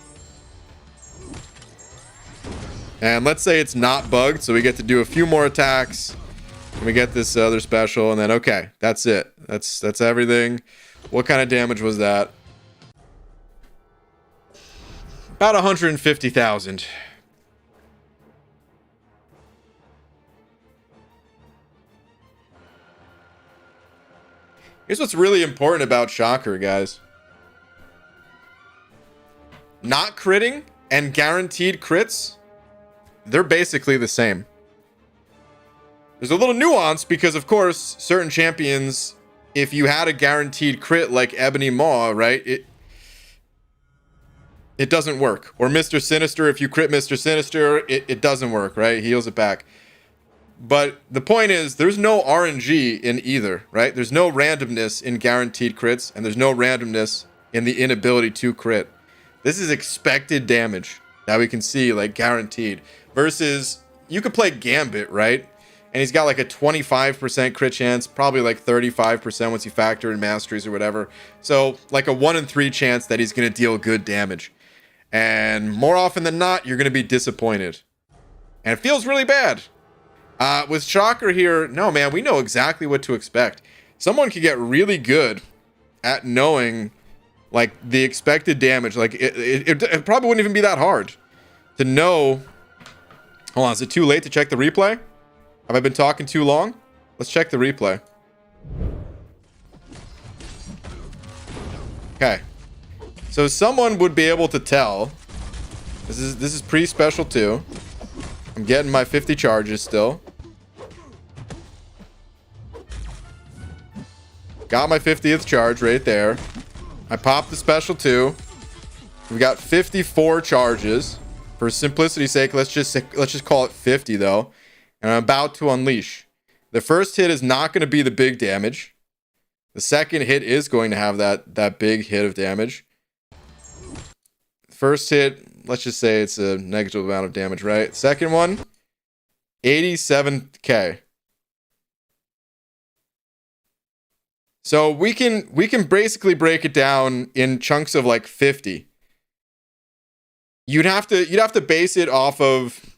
And let's say it's not bugged, so we get to do a few more attacks. And we get this other special, and then okay, that's it. That's everything. What kind of damage was that? About 150,000. Here's what's really important about Shocker, guys. Not critting and guaranteed crits, they're basically the same. There's a little nuance because, of course, certain champions, if you had a guaranteed crit like Ebony Maw, right, it doesn't work. Or Mr. Sinister, if you crit Mr. Sinister, it doesn't work, right? He heals it back. But the point is, there's no RNG in either, right? There's no randomness in guaranteed crits, and there's no randomness in the inability to crit. This is expected damage that we can see, like, guaranteed. Versus, you could play Gambit, right? And he's got like a 25% crit chance, probably like 35% once you factor in masteries or whatever. So, like a 1 in 3 chance that he's going to deal good damage. And more often than not, you're going to be disappointed. And it feels really bad. With Shocker here, no, man, we know exactly what to expect. Someone could get really good at knowing, like, the expected damage. Like, it probably wouldn't even be that hard to know. Hold on, is it too late to check the replay? Have I been talking too long? Let's check the replay. Okay. So someone would be able to tell. This is pre-special 2. I'm getting my 50 charges still. Got my 50th charge right there. I popped the special 2. We got 54 charges. For simplicity's sake, let's just call it 50 though. And I'm about to unleash. The first hit is not going to be the big damage. The second hit is going to have that big hit of damage. First hit, let's just say it's a negligible amount of damage, right? Second one, 87k. So we can basically break it down in chunks of like 50. you'd have to base it off of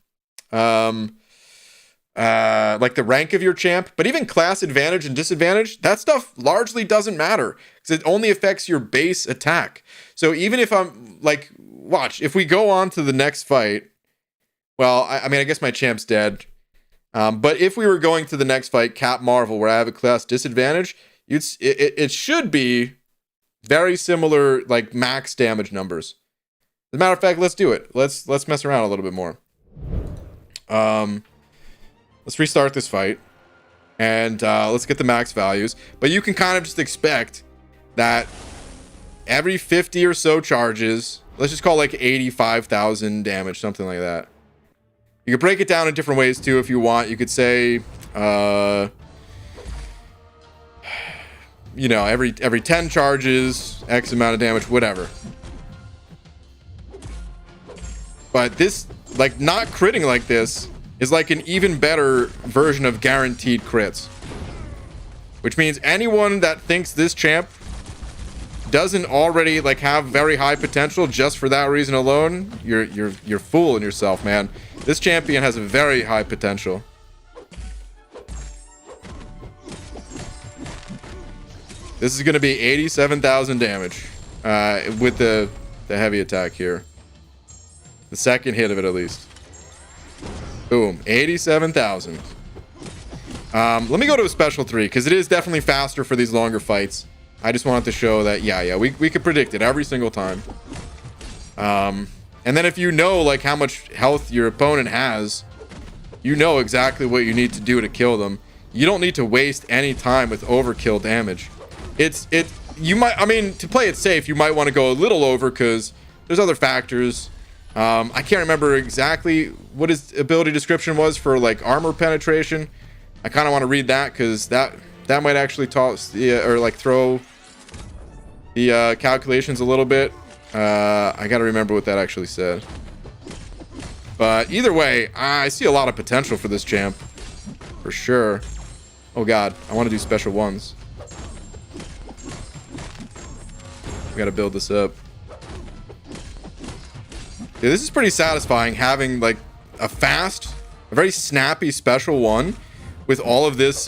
like the rank of your champ, but even class advantage and disadvantage, that stuff largely doesn't matter because it only affects your base attack. So even if I'm like, watch, if we go on to the next fight, well, I mean, I guess my champ's dead. But if we were going to the next fight, Cap Marvel, where I have a class disadvantage, it should be very similar, like max damage numbers. As a matter of fact, let's do it. Let's mess around a little bit more. Let's restart this fight, and let's get the max values. But you can kind of just expect that every 50 or so charges, let's just call like 85,000 damage, something like that. You could break it down in different ways too if you want. You could say, you know, every 10 charges, X amount of damage, whatever. But this, like, not critting like this is like an even better version of guaranteed crits. Which means anyone that thinks this champ doesn't already like have very high potential just for that reason alone, you're fooling yourself, man. This champion has a very high potential. This is going to be 87,000 damage with the heavy attack here. The second hit of it, at least. Boom, 87,000. Let me go to a special 3 because it is definitely faster for these longer fights. I just wanted to show that, yeah, we could predict it every single time. And then if you know like how much health your opponent has, you know exactly what you need to do to kill them. You don't need to waste any time with overkill damage. You might, I mean, to play it safe, you might want to go a little over because there's other factors. I can't remember exactly what his ability description was for like armor penetration. I kind of want to read that because that might actually toss or like throw the calculations a little bit. I gotta remember what that actually said. But either way, I see a lot of potential for this champ for sure. Oh god, I want to do special ones. We gotta build this up. Yeah, this is pretty satisfying having like a very snappy special one with all of this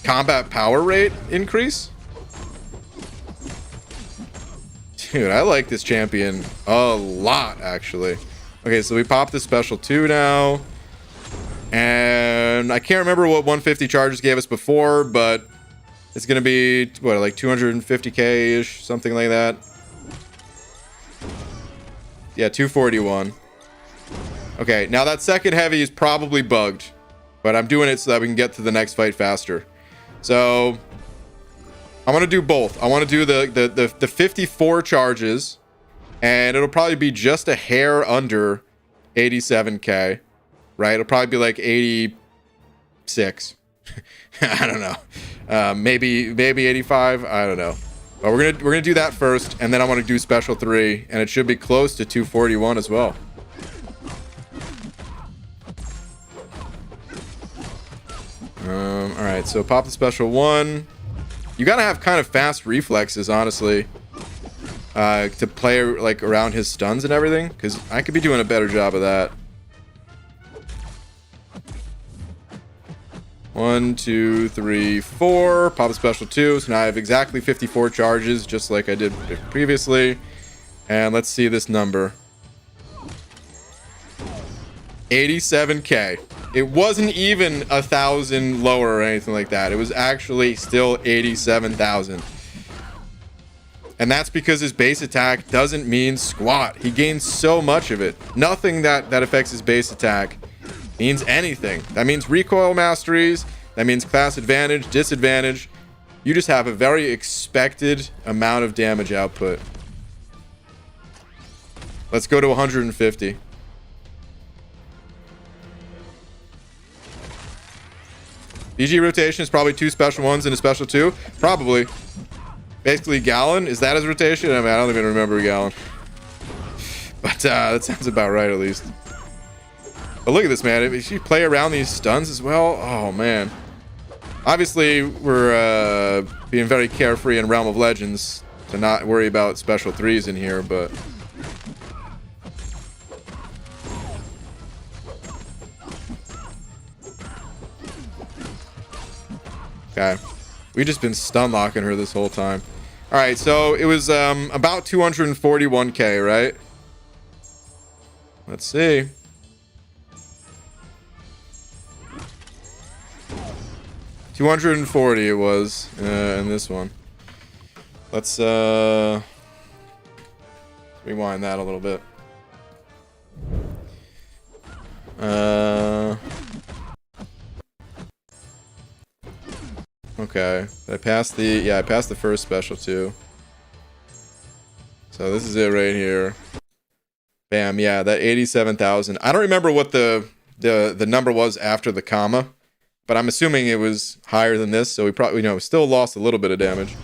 combat power rate increase. Dude, I like this champion a lot, actually. Okay, so we popped the special 2 now. And I can't remember what 150 charges gave us before, but it's going to be, what, like 250k-ish, something like that. Yeah, 241. Okay, now that second heavy is probably bugged, but I'm doing it so that we can get to the next fight faster. So I want to do both. I want to do the 54 charges, and it'll probably be just a hair under 87k, right? It'll probably be like 86. I don't know. Maybe 85. I don't know. But we're gonna do that first, and then I want to do special 3, and it should be close to 241 as well. All right, so pop the special 1. You gotta have kind of fast reflexes, honestly, to play like around his stuns and everything, because I could be doing a better job of that. 1, 2, 3, 4. Pop a special 2. So now I have exactly 54 charges, just like I did previously. And let's see this number. 87k. It wasn't even 1,000 lower or anything like that. It was actually still 87,000. And that's because his base attack doesn't mean squat. He gains so much of it. Nothing that affects his base attack means anything. That means recoil masteries. That means class advantage, disadvantage. You just have a very expected amount of damage output. Let's go to 150. BG rotation is probably 2 special 1s and a special 2. Probably. Basically, Gallon. Is that his rotation? I mean, I don't even remember Gallon. But that sounds about right, at least. But look at this, man. If you play around these stuns as well, oh, man. Obviously, we're being very carefree in Realm of Legends to not worry about special 3s in here, but Okay. We just been stun locking her this whole time. All right, so it was about 241k, right? Let's see. $240 it was in this one. Let's rewind that a little bit. Okay. I passed the first special too. So this is it right here. Bam, yeah, that 87,000. I don't remember what the number was after the comma, but I'm assuming it was higher than this, so we probably, still lost a little bit of damage.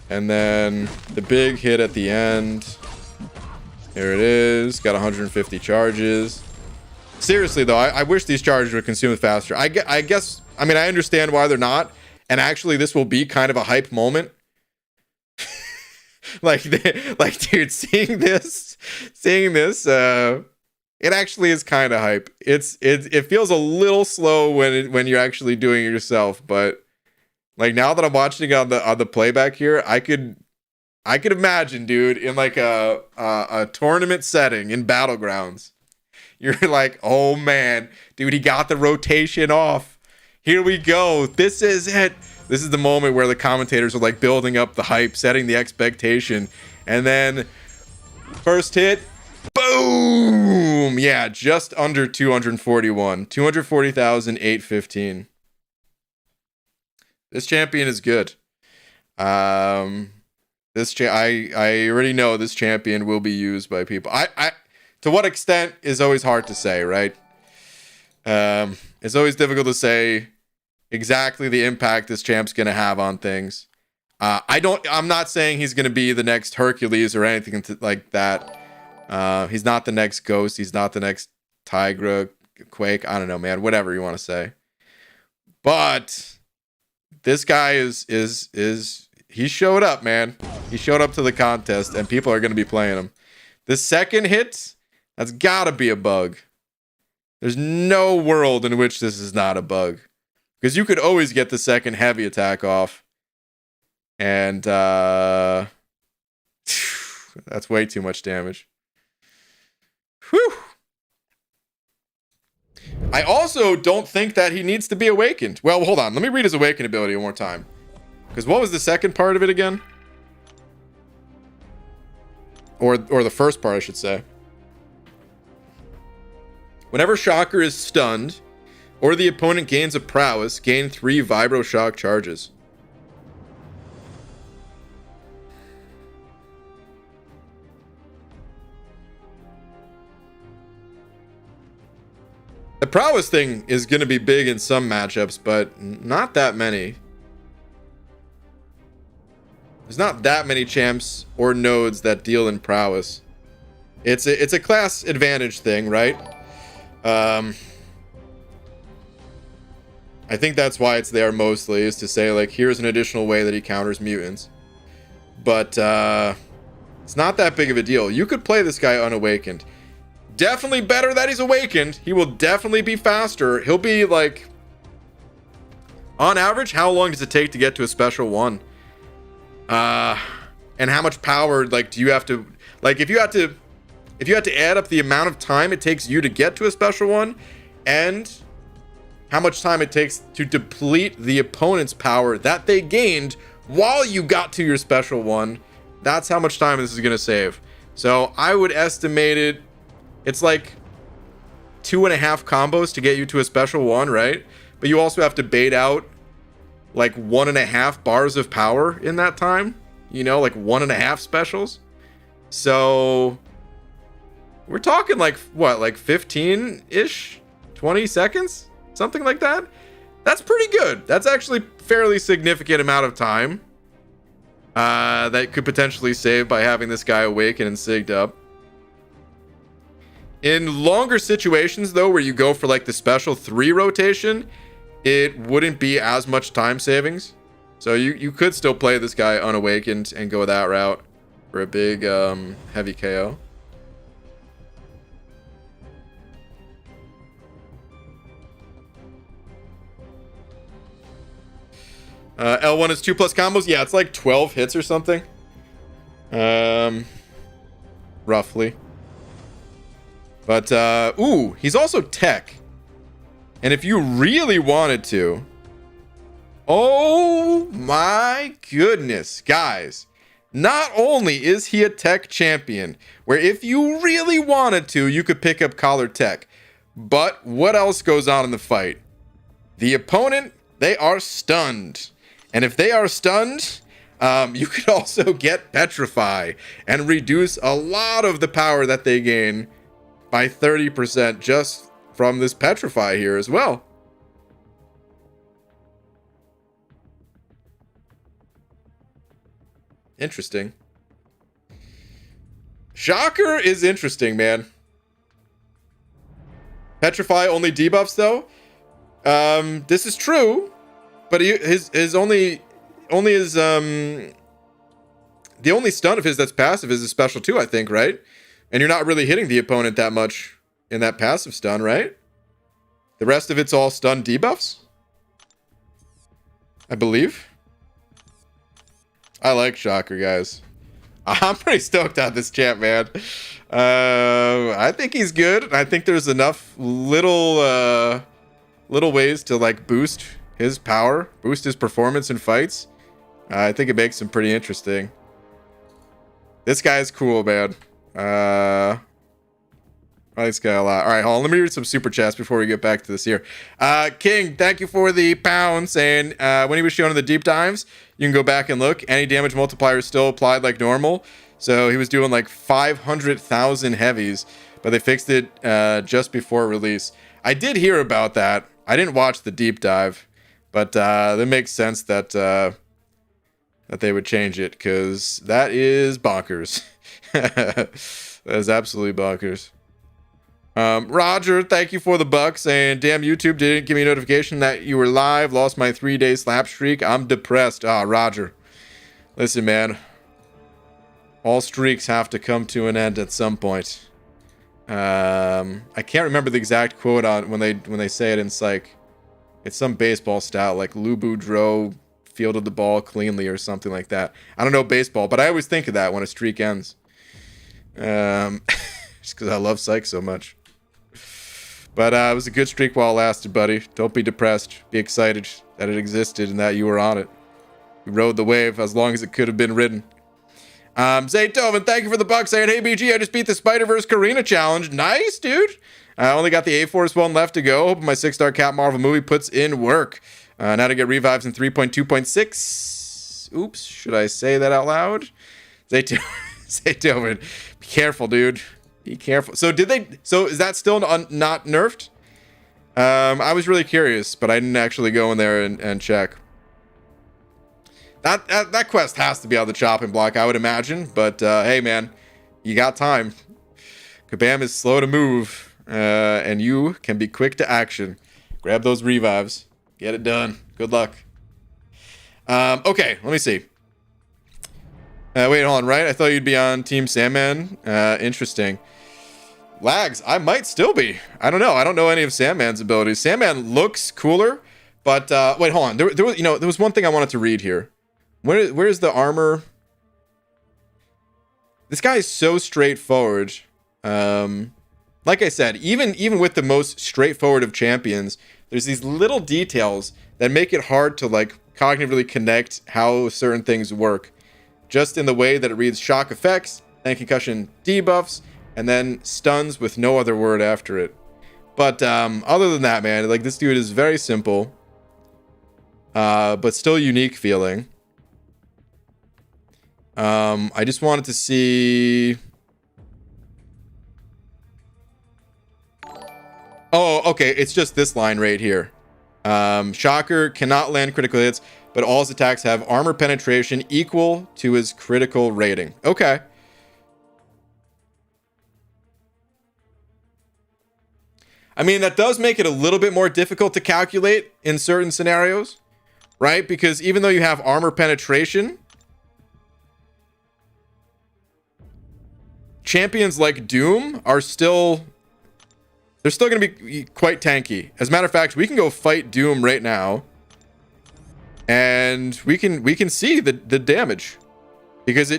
And then the big hit at the end. Here it is. Got 150 charges. Seriously, though, I wish these charges were consumed faster. I guess, I mean, I understand why they're not. And actually, this will be kind of a hype moment. like, dude, seeing this, it actually is kind of hype. It feels a little slow when you're actually doing it yourself, but like now that I'm watching it on the playback here, I could imagine, dude, in like a tournament setting in Battlegrounds. You're like, oh man, dude, he got the rotation off. Here we go. This is it. This is the moment where the commentators are like building up the hype, setting the expectation. And then first hit, boom. Yeah, just under 241. 240,815. This champion is good. I already know this champion will be used by people. To what extent is always hard to say, right? It's always difficult to say exactly the impact this champ's gonna have on things. I'm not saying he's gonna be the next Hercules or anything like that. He's not the next Ghost. He's not the next Tigra, Quake. I don't know, man. Whatever you want to say. But this guy he showed up, man. He showed up to the contest, and people are gonna be playing him. The second hit, that's gotta be a bug. There's no world in which this is not a bug. Because you could always get the second heavy attack off. And that's way too much damage. Whew. I also don't think that he needs to be awakened. Well, hold on. Let me read his awaken ability one more time. Because what was the second part of it again? Or the first part, I should say. Whenever Shocker is stunned, or the opponent gains a prowess, gain 3 Vibro Shock charges. The prowess thing is going to be big in some matchups, but not that many. There's not that many champs or nodes that deal in prowess. It's a class advantage thing, right? I think that's why it's there mostly, is to say, like, here's an additional way that he counters mutants. But it's not that big of a deal. You could play this guy unawakened. Definitely better that he's awakened. He will definitely be faster. He'll be, like, on average, how long does it take to get to a special one? And how much power, like, do you have to, like, if you had to add up the amount of time it takes you to get to a special one, and how much time it takes to deplete the opponent's power that they gained while you got to your special one, that's how much time this is going to save. So I would estimate it's like 2.5 combos to get you to a special one, right? But you also have to bait out like 1.5 bars of power in that time, like 1.5 specials. So we're talking like what, like 15-ish, 20 seconds? Something like that. That's pretty good. That's actually fairly significant amount of time that could potentially save by having this guy awaken and sigged up. In longer situations, though, where you go for like the special 3 rotation, it wouldn't be as much time savings. So you could still play this guy unawakened and go that route for a big heavy KO. L1 is 2+ combos. Yeah, it's like 12 hits or something. Roughly. But, ooh, he's also tech. And if you really wanted to... Oh my goodness, guys. Not only is he a tech champion, where if you really wanted to, you could pick up collar tech. But what else goes on in the fight? The opponent, they are stunned. And if they are stunned, you could also get petrify and reduce a lot of the power that they gain by 30% just from this petrify here as well. Interesting. Shocker is interesting, man. Petrify only debuffs though. This is true, but his only is the only stun of his that's passive is a special 2, I think, right? And you're not really hitting the opponent that much in that passive stun, right? The rest of it's all stun debuffs, I believe. I like Shocker, guys. I'm pretty stoked on this champ, man. I think he's good. I think there's enough little ways to like boost his power, boost his performance in fights. I think it makes him pretty interesting. This guy's cool, man. I like this guy a lot. All right, hold on. Let me read some super chats before we get back to this here. King, thank you for the pounds. And when he was shown in the deep dives, you can go back and look. Any damage multiplier is still applied like normal. So he was doing like 500,000 heavies, but they fixed it just before release. I did hear about that. I didn't watch the deep dive, but that makes sense that that they would change it, because that is bonkers. That is absolutely bonkers. Roger, thank you for the bucks. And damn, YouTube didn't give me a notification that you were live. Lost my 3-day slap streak. I'm depressed. Roger. Listen, man. All streaks have to come to an end at some point. I can't remember the exact quote on when they say it in Psych. It's some baseball stat like Lou Boudreau fielded the ball cleanly or something like that. I don't know baseball, but I always think of that when a streak ends. Just because I love Psych so much. But it was a good streak while it lasted, buddy. Don't be depressed. Be excited that it existed and that you were on it. You rode the wave as long as it could have been ridden. Zaytoven, thank you for the bucks. Saying, hey, BG, I just beat the Spider-Verse Karina challenge. Nice, dude. I only got the A-Force one left to go. Hoping my 6-star Cap Marvel movie puts in work. Now to get revives in 3.2.6. Oops, should I say that out loud? Zaytoven, be careful, dude. Be careful. So is that still not nerfed? I was really curious, but I didn't actually go in there and check. That quest has to be on the chopping block, I would imagine. But hey, man, you got time. Kabam is slow to move, and you can be quick to action. Grab those revives. Get it done. Good luck. Okay, let me see. Wait, hold on, right? I thought you'd be on Team Sandman. Interesting. Lags, I might still be. I don't know. I don't know any of Sandman's abilities. Sandman looks cooler, but wait, hold on. There was one thing I wanted to read here. Where's the armor? This guy is so straightforward. Like I said, even with the most straightforward of champions, there's these little details that make it hard to like cognitively connect how certain things work. Just in the way that it reads shock effects and concussion debuffs, and then stuns with no other word after it. But other than that, man, like this dude is very simple, but still unique feeling. I just wanted to see. Oh, okay. It's just this line right here. Shocker cannot land critical hits, but all his attacks have armor penetration equal to his critical rating. Okay. I mean, that does make it a little bit more difficult to calculate in certain scenarios, right? Because even though you have armor penetration, champions like Doom are still... They're still going to be quite tanky. As a matter of fact, we can go fight Doom right now. and we can see the damage, because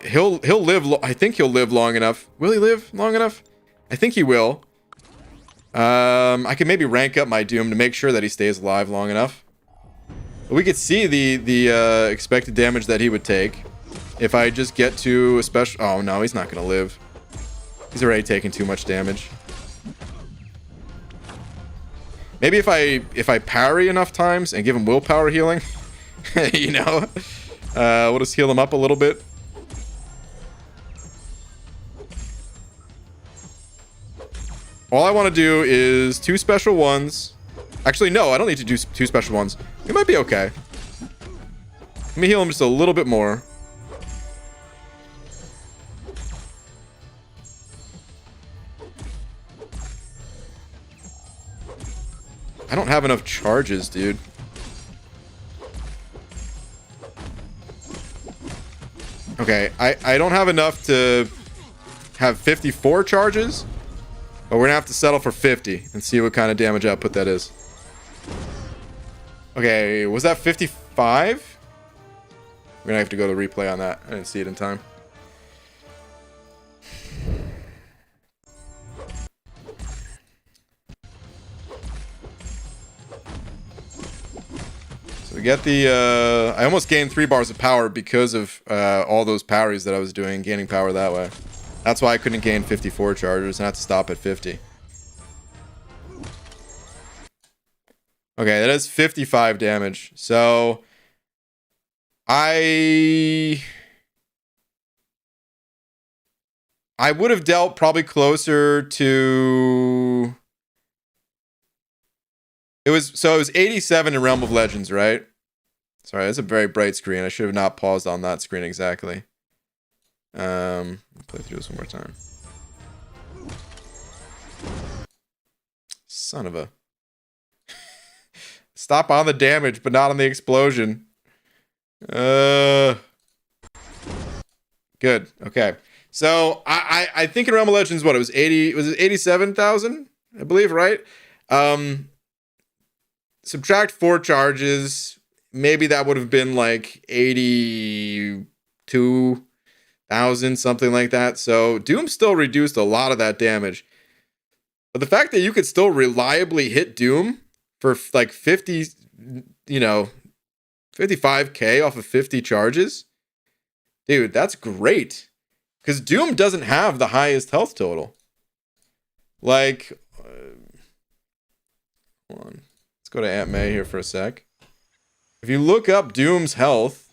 he'll live. I think he'll live long enough. Will he live long enough? I think he will. I can maybe rank up my Doom to make sure that he stays alive long enough. But we could see the expected damage that he would take if I just get to a special. Oh no, he's not gonna live. He's already taking too much damage. Maybe if I parry enough times and give him willpower healing, you know, we'll just heal him up a little bit. All I want to do is 2 special ones. Actually, no, I don't need to do 2 special ones. It might be okay. Let me heal him just a little bit more. I don't have enough charges, dude. Okay, I don't have enough to have 54 charges, but we're gonna have to settle for 50 and see what kind of damage output that is. Okay, was that 55? We're gonna have to go to replay on that. I didn't see it in time. So we get the, I almost gained 3 bars of power because of all those parries that I was doing, gaining power that way. That's why I couldn't gain 54 charges and I had to stop at 50. Okay, that is 55 damage. So I would have dealt probably closer to, it was 87 in Realm of Legends, right? Sorry, that's a very bright screen. I should have not paused on that screen exactly. Play through this one more time. Son of a. Stop on the damage, but not on the explosion. Good. Okay. So I think in Realm of Legends, what it was 80? Was it 87,000? I believe, right? Subtract 4 charges. Maybe that would have been like 82,000, something like that. So Doom still reduced a lot of that damage. But the fact that you could still reliably hit Doom for like 50, you know, 55k off of 50 charges, dude, that's great. Because Doom doesn't have the highest health total. Like, hold on. Let's go to Aunt May here for a sec. If you look up Doom's health,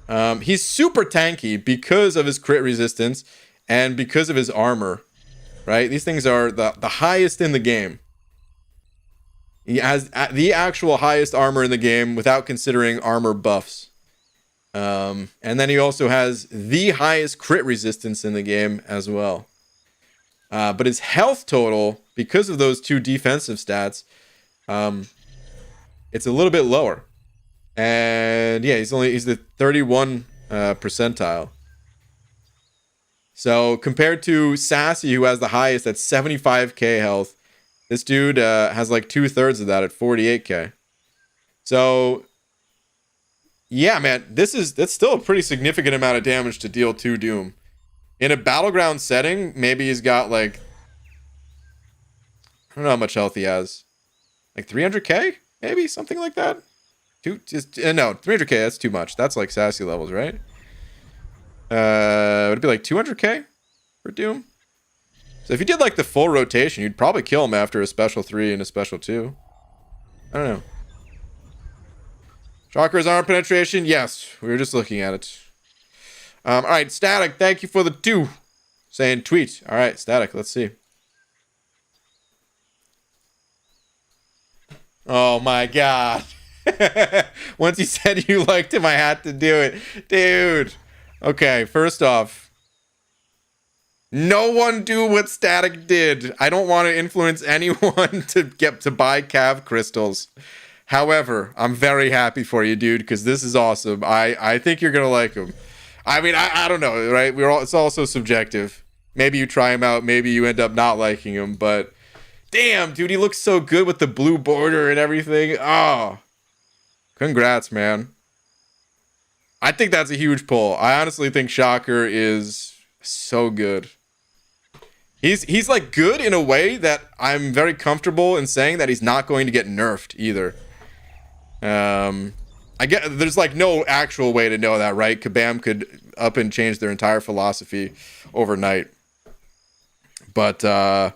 he's super tanky because of his crit resistance and because of his armor, right? These things are the highest in the game. He has the actual highest armor in the game without considering armor buffs. And then he also has the highest crit resistance in the game as well. But his health total, because of those 2 defensive stats, it's a little bit lower. And yeah, he's the 31 percentile. So compared to Sassy, who has the highest at 75k health, this dude has like 2/3 of that at 48k. So yeah, man, that's still a pretty significant amount of damage to deal to Doom. In a battleground setting, maybe he's got like, I don't know how much health he has. Like 300k? Maybe something like that. No, 300k, that's too much. That's like Sassy levels, right? Would it be like 200k for Doom? So if you did like the full rotation, you'd probably kill him after a special 3 and a special 2. I don't know. Chakras armor penetration? Yes, we were just looking at it. All right, Static, thank you for the 2. Saying tweet. All right, Static, let's see. Oh my god. Once you said you liked him, I had to do it. Dude. Okay, first off, no one do what Static did. I don't want to influence anyone to buy Cav crystals. However, I'm very happy for you, dude, because this is awesome. I think you're gonna like him. I mean, I don't know, right? It's also subjective. Maybe you try him out, maybe you end up not liking him, but Damn, dude, he looks so good with the blue border and everything. Oh, congrats, man. I think that's a huge pull. I honestly think Shocker is so good. He's like good in a way that I'm very comfortable in saying that he's not going to get nerfed either. I get there's like no actual way to know that, right? Kabam could up and change their entire philosophy overnight. But I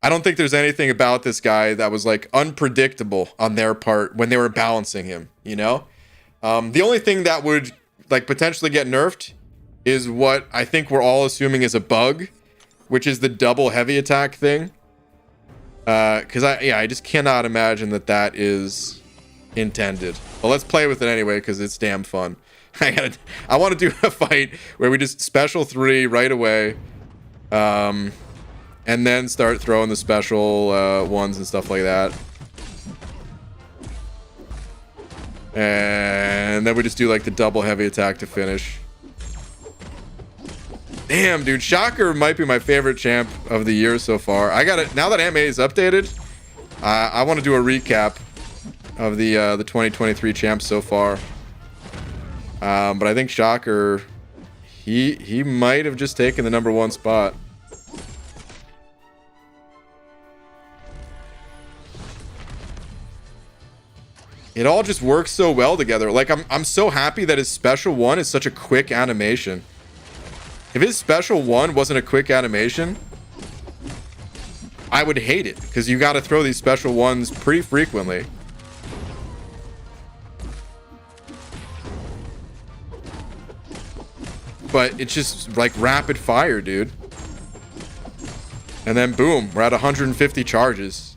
don't think there's anything about this guy that was like unpredictable on their part when they were balancing him, you know? The only thing that would like potentially get nerfed is what I think we're all assuming is a bug, which is the double heavy attack thing. Because I just cannot imagine that is intended. But let's play with it anyway because it's damn fun. I want to do a fight where we just special 3 right away, and then start throwing the special ones and stuff like that. And then we just do like the double heavy attack to finish. Damn, dude, Shocker might be my favorite champ of the year so far. I got it now that MA is updated. I want to do a recap of the 2023 champs so far. But I think Shocker, he might have just taken the #1 spot. It all just works so well together. Like I'm so happy that his special 1 is such a quick animation. If his special 1 wasn't a quick animation, I would hate it because you got to throw these special 1s pretty frequently. But it's just like rapid fire, dude. And then boom, we're at 150 charges.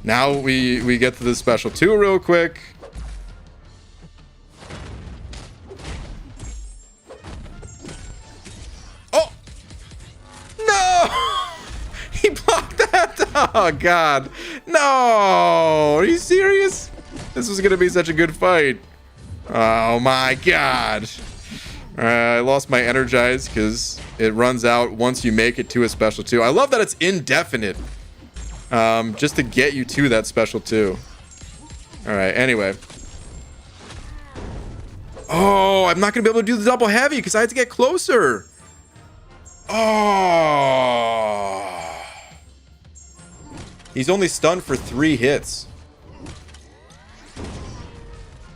Now we get to the special 2 real quick. Oh! No! He blocked that! Oh, God. No! Are you serious? This was going to be such a good fight. Oh, my God. I lost my Energize because it runs out once you make it to a special 2. I love that it's indefinite. Just to get you to that special 2. Alright, anyway. Oh, I'm not going to be able to do the double heavy because I had to get closer. Oh. He's only stunned for 3 hits.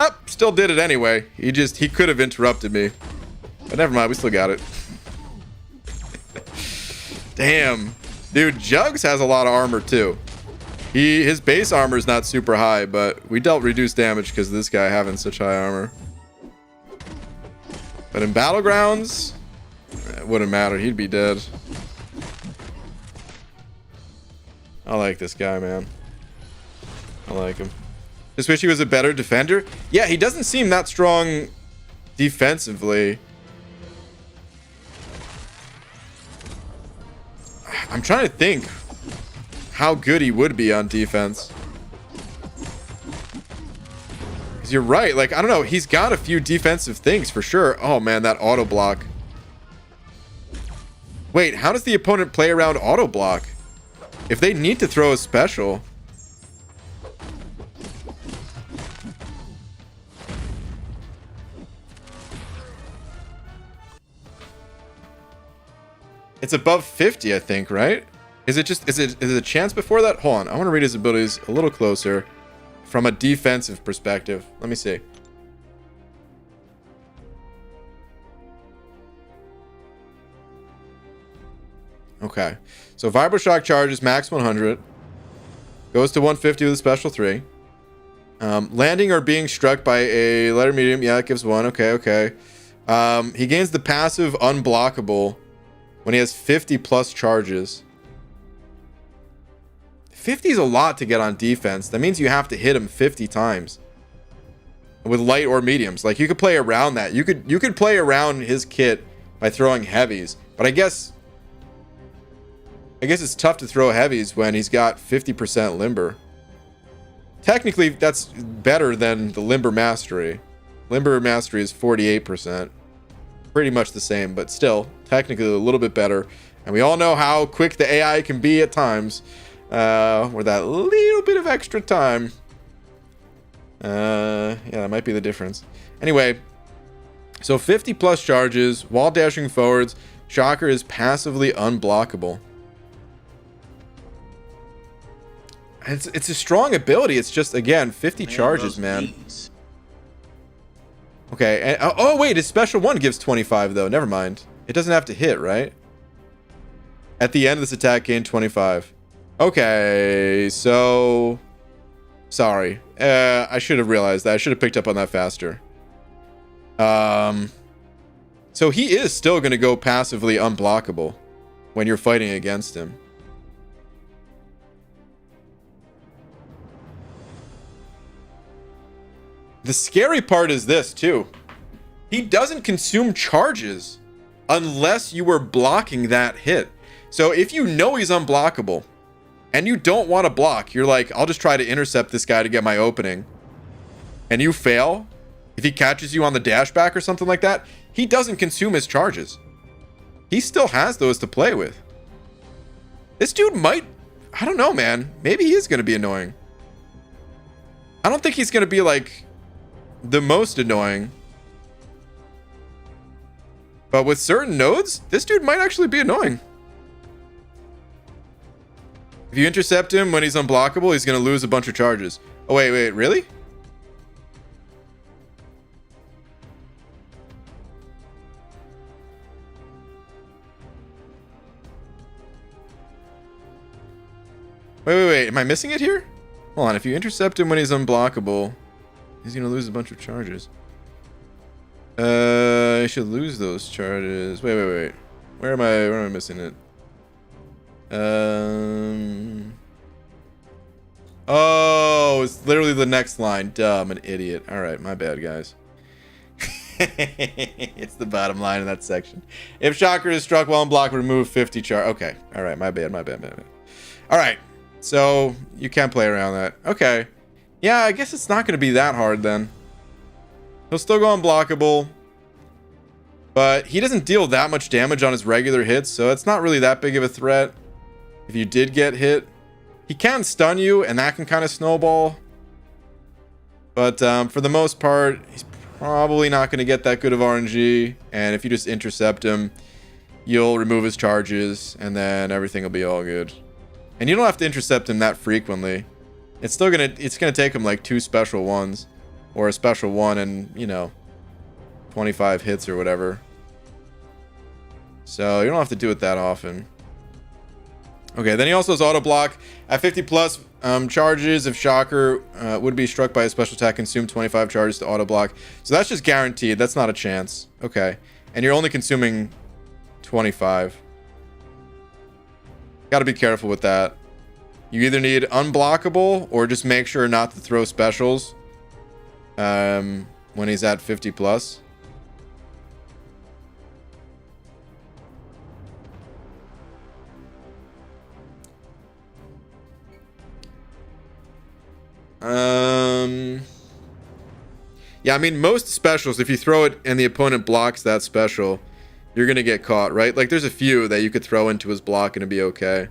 Oh, still did it anyway. He could have interrupted me. But never mind, we still got it. Damn. Dude, Jugs has a lot of armor too. His base armor is not super high, but we dealt reduced damage because of this guy having such high armor. But in Battlegrounds, it wouldn't matter. He'd be dead. I like this guy, man. I like him. Just wish he was a better defender. Yeah, he doesn't seem that strong defensively. I'm trying to think how good he would be on defense. Because you're right. Like, I don't know. He's got a few defensive things for sure. Oh, man, that auto block. Wait, how does the opponent play around auto block? If they need to throw a special. It's above 50, I think, right? Is it a chance before that? Hold on. I want to read his abilities a little closer from a defensive perspective. Let me see. Okay. So Vibro Shock charges max 100. Goes to 150 with a special 3. Landing or being struck by a letter medium. Yeah, it gives 1. Okay. He gains the passive unblockable when he has 50 plus charges. 50 is a lot to get on defense. That means you have to hit him 50 times with light or mediums. Like, you could play around that. You could play around his kit by throwing heavies, but I guess it's tough to throw heavies when he's got 50% limber. Technically, that's better than the limber mastery. Limber mastery is 48%. Pretty much the same, but still technically a little bit better. And we all know how quick the AI can be at times. Or that little bit of extra time. Yeah, that might be the difference. Anyway, so 50 plus charges while dashing forwards. Shocker is passively unblockable. It's a strong ability. It's just, again, 50 charges, man. Okay. And, oh, wait. His special one gives 25, though. Never mind. It doesn't have to hit, right? At the end of this attack, gain 25. Okay. So... Sorry. I should have realized that. I should have picked up on that faster. So he is still going to go passively unblockable when you're fighting against him. The scary part is this, too. He doesn't consume charges unless you were blocking that hit. So if you know he's unblockable and you don't want to block, you're like, I'll just try to intercept this guy to get my opening. And you fail. If he catches you on the dash back or something like that, he doesn't consume his charges. He still has those to play with. This dude might... I don't know, man. Maybe he is going to be annoying. I don't think he's going to be, like, the most annoying. But with certain nodes, this dude might actually be annoying. If you intercept him when he's unblockable, he's going to lose a bunch of charges. Oh, wait, really? Wait. Am I missing it here? Hold on. If you intercept him when he's unblockable, he's going to lose a bunch of charges. I should lose those charges. Wait. Where am I missing it? Oh, it's literally the next line. Duh, I'm an idiot. All right, my bad, guys. It's the bottom line in that section. If Shocker is struck while unblocked, remove 50 charge. Okay. All right, my bad. All right. So, you can't play around that. Okay. Yeah, I guess it's not going to be that hard then. He'll still go unblockable. But he doesn't deal that much damage on his regular hits, so it's not really that big of a threat. If you did get hit, he can stun you, and that can kind of snowball. But for the most part, he's probably not going to get that good of RNG. And if you just intercept him, you'll remove his charges, and then everything will be all good. And you don't have to intercept him that frequently. It's gonna take him like 2 special ones, or a special one and, 25 hits or whatever. So you don't have to do it that often. Okay, then he also has auto block at 50 plus charges. If Shocker would be struck by a special attack, consume 25 charges to auto block. So that's just guaranteed. That's not a chance. Okay, and you're only consuming 25. Got to be careful with that. You either need unblockable or just make sure not to throw specials when he's at 50 plus. Yeah, I mean, most specials, if you throw it and the opponent blocks that special, you're going to get caught, right? Like, there's a few that you could throw into his block and it'd be okay.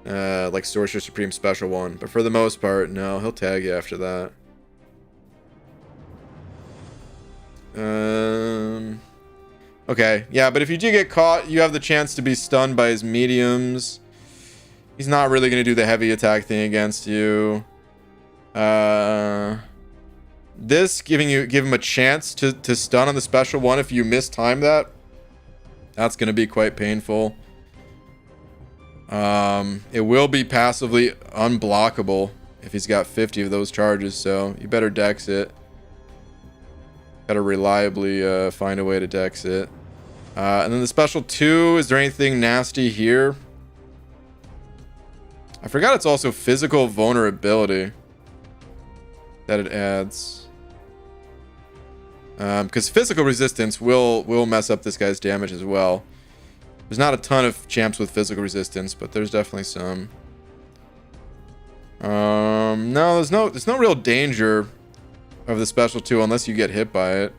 Like Sorcerer Supreme Special 1. But for the most part, no, he'll tag you after that. Okay, yeah, but if you do get caught, you have the chance to be stunned by his mediums. He's not really going to do the heavy attack thing against you. This give him a chance to stun on the special one if you mistime that. That's going to be quite painful. It will be passively unblockable if he's got 50 of those charges, so you better dex it. Gotta reliably find a way to dex it. And then the special 2, is there anything nasty here? I forgot it's also physical vulnerability that it adds. Because physical resistance will mess up this guy's damage as well. There's not a ton of champs with physical resistance, but there's definitely some. No, there's no real danger of the special 2 unless you get hit by it.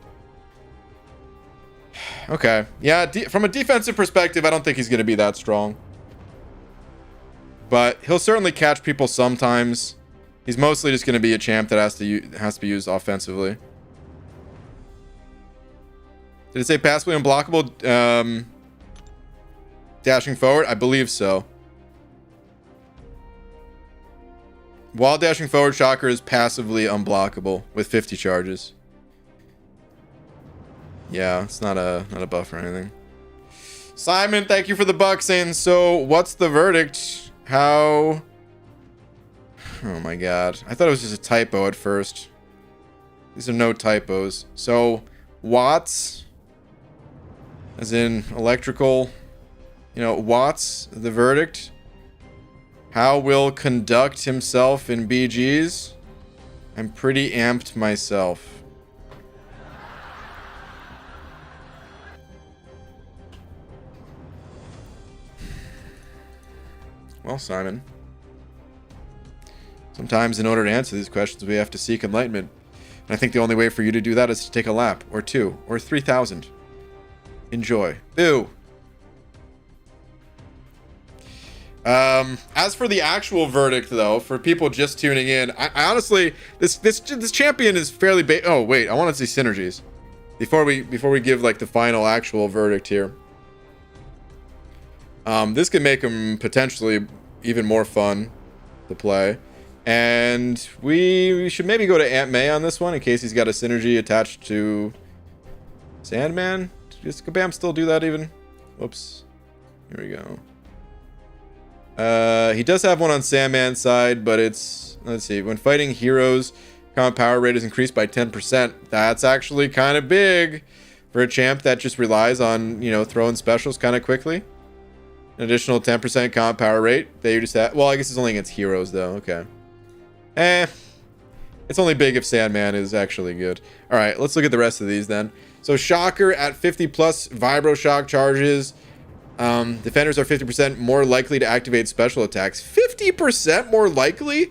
Okay. Yeah, from a defensive perspective, I don't think he's going to be that strong. But he'll certainly catch people sometimes. He's mostly just going to be a champ that has to be used offensively. Did it say passively unblockable? Dashing forward? I believe so. While dashing forward, Shocker is passively unblockable with 50 charges. Yeah, it's not a buff or anything. Simon, thank you for the bucks in. So, what's the verdict? How... Oh my god. I thought it was just a typo at first. These are no typos. So, watts, as in electrical, you know, watts, the verdict. How will conduct himself in BGs? I'm pretty amped myself. Well, Simon, sometimes in order to answer these questions, we have to seek enlightenment. And I think the only way for you to do that is to take a lap, or 2, or 3,000. Enjoy. Boo! As for the actual verdict, though, for people just tuning in, I honestly, this champion is fairly oh, wait, I want to see synergies. Before we give, like, the final actual verdict here. This could make him potentially even more fun to play. And we should maybe go to Aunt May on this one in case he's got a synergy attached to Sandman. Does Kabam still do that even? Whoops. Here we go. He does have one on Sandman's side, but it's... Let's see. When fighting heroes, combat power rate is increased by 10%. That's actually kind of big for a champ that just relies on, you know, throwing specials kind of quickly. An additional 10% combat power rate. They just have... Well, I guess it's only against heroes, though. Okay. It's only big if Sandman is actually good. All right, let's look at the rest of these then. So Shocker at 50 plus Vibro Shock charges. Defenders are 50% more likely to activate special attacks. 50% more likely?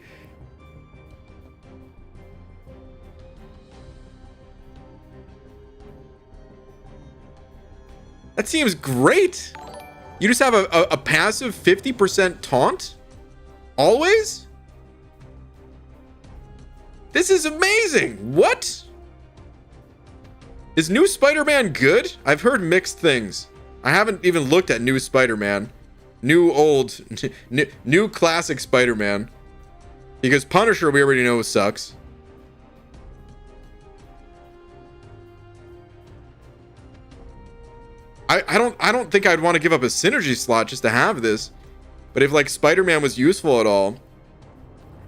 That seems great. You just have a passive 50% taunt? Always? This is amazing. What? Is new Spider-Man good? I've heard mixed things. I haven't even looked at new Spider-Man. New old, new classic Spider-Man. Because Punisher we already know sucks. I don't think I'd want to give up a synergy slot just to have this. But if like Spider-Man was useful at all,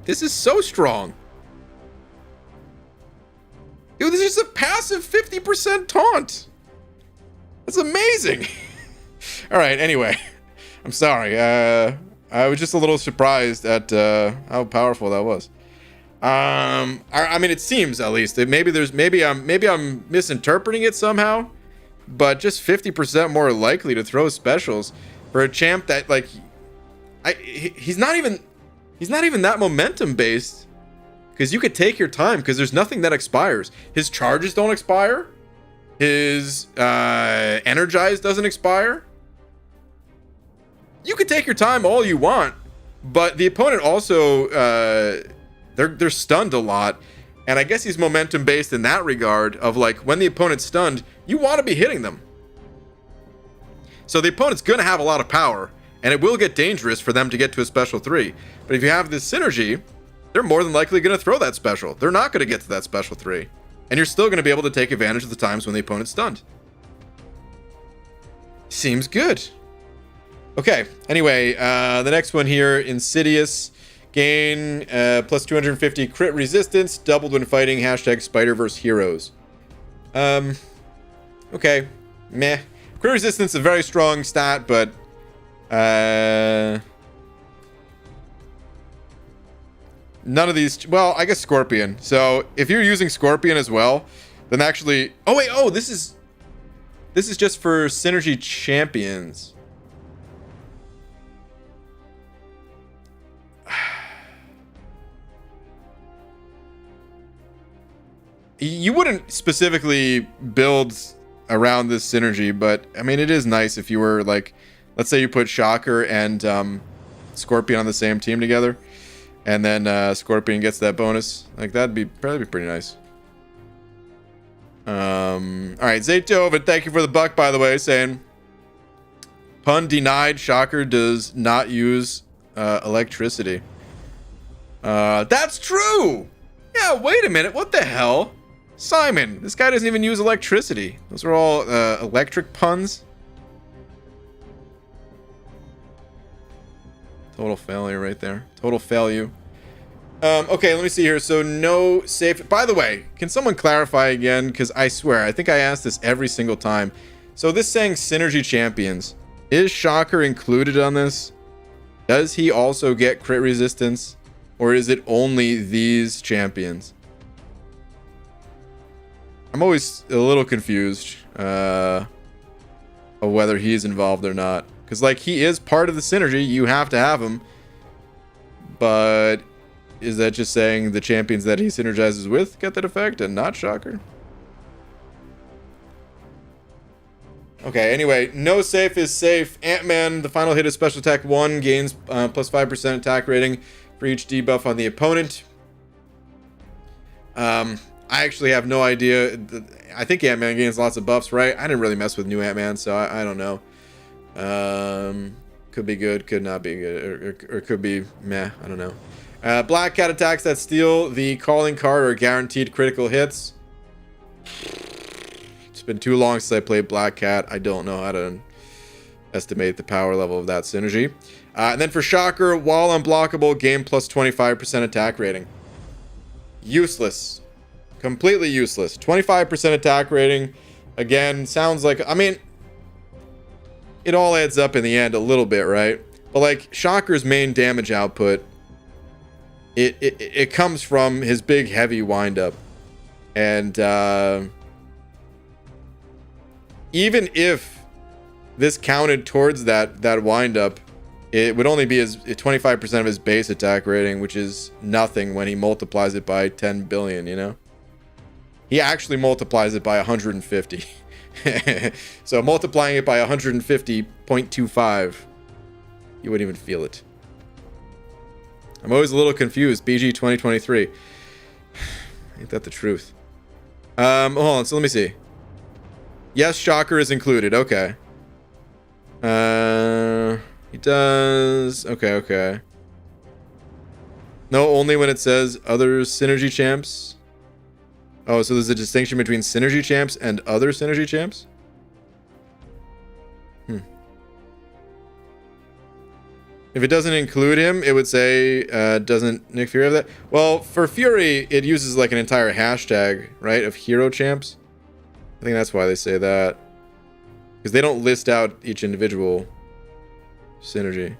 this is so strong. Dude, this is a passive 50% taunt. That's amazing. All right, anyway. I'm sorry. I was just a little surprised at how powerful that was. I mean, it seems at least. Maybe I'm misinterpreting it somehow, but just 50% more likely to throw specials for a champ that like he's not even that momentum based. Because you could take your time, because there's nothing that expires. His charges don't expire. His energize doesn't expire. You could take your time all you want, but the opponent also they're stunned a lot, and I guess he's momentum based in that regard. Of like when the opponent's stunned, you want to be hitting them. So the opponent's gonna have a lot of power, and it will get dangerous for them to get to a special 3. But if you have this synergy, they're more than likely going to throw that special. They're not going to get to that special 3. And you're still going to be able to take advantage of the times when the opponent's stunned. Seems good. Okay, anyway, the next one here, Insidious. Gain plus 250 crit resistance, doubled when fighting hashtag Spider-Verse heroes. Okay, meh. Crit resistance is a very strong stat, but... none of these... Well, I guess Scorpion. So, if you're using Scorpion as well, then actually... Oh, wait. Oh, this is just for Synergy Champions. You wouldn't specifically build around this synergy, but I mean, it is nice if you were like, let's say you put Shocker and Scorpion on the same team together, and then Scorpion gets that bonus. Like, that'd be probably pretty nice. All right, Zaytov, thank you for the buck, by the way, saying pun denied. Shocker does not use electricity. That's true. Yeah, wait a minute. What the hell? Simon, this guy doesn't even use electricity. Those are all electric puns. Total failure right there. Total failure. Okay, let me see here. So no safe. By the way, can someone clarify again? Because I swear, I think I asked this every single time. So this saying synergy champions. Is Shocker included on this? Does he also get crit resistance? Or is it only these champions? I'm always a little confused of whether he's involved or not. Because, like, he is part of the synergy. You have to have him. But is that just saying the champions that he synergizes with get that effect and not Shocker? Okay, anyway, no safe is safe. Ant-Man, the final hit of special attack 1, gains plus 5% attack rating for each debuff on the opponent. I actually have no idea. I think Ant-Man gains lots of buffs, right? I didn't really mess with new Ant-Man, so I don't know. Could be good, could not be good, or could be meh, I don't know. Black Cat attacks that steal the calling card are guaranteed critical hits. It's been too long since I played Black Cat. I don't know how to estimate the power level of that synergy. And then for Shocker, while unblockable, gain plus 25% attack rating. Useless. Completely useless. 25% attack rating. Again, sounds like... I mean, it all adds up in the end a little bit, right? But, like, Shocker's main damage output, it comes from his big, heavy wind-up. And, even if this counted towards that wind-up, it would only be 25% of his base attack rating, which is nothing when he multiplies it by 10 billion, you know? He actually multiplies it by 150. So multiplying it by 150.25, you wouldn't even feel it. I'm always a little confused. BG 2023. Ain't that the truth? Hold on, so let me see. Yes, Shocker is included. Okay. He does. Okay. No, only when it says other synergy champs. Oh, so there's a distinction between synergy champs and other synergy champs? If it doesn't include him, it would say, doesn't Nick Fury have that? Well, for Fury, it uses like an entire hashtag, right, of hero champs. I think that's why they say that. Because they don't list out each individual synergy.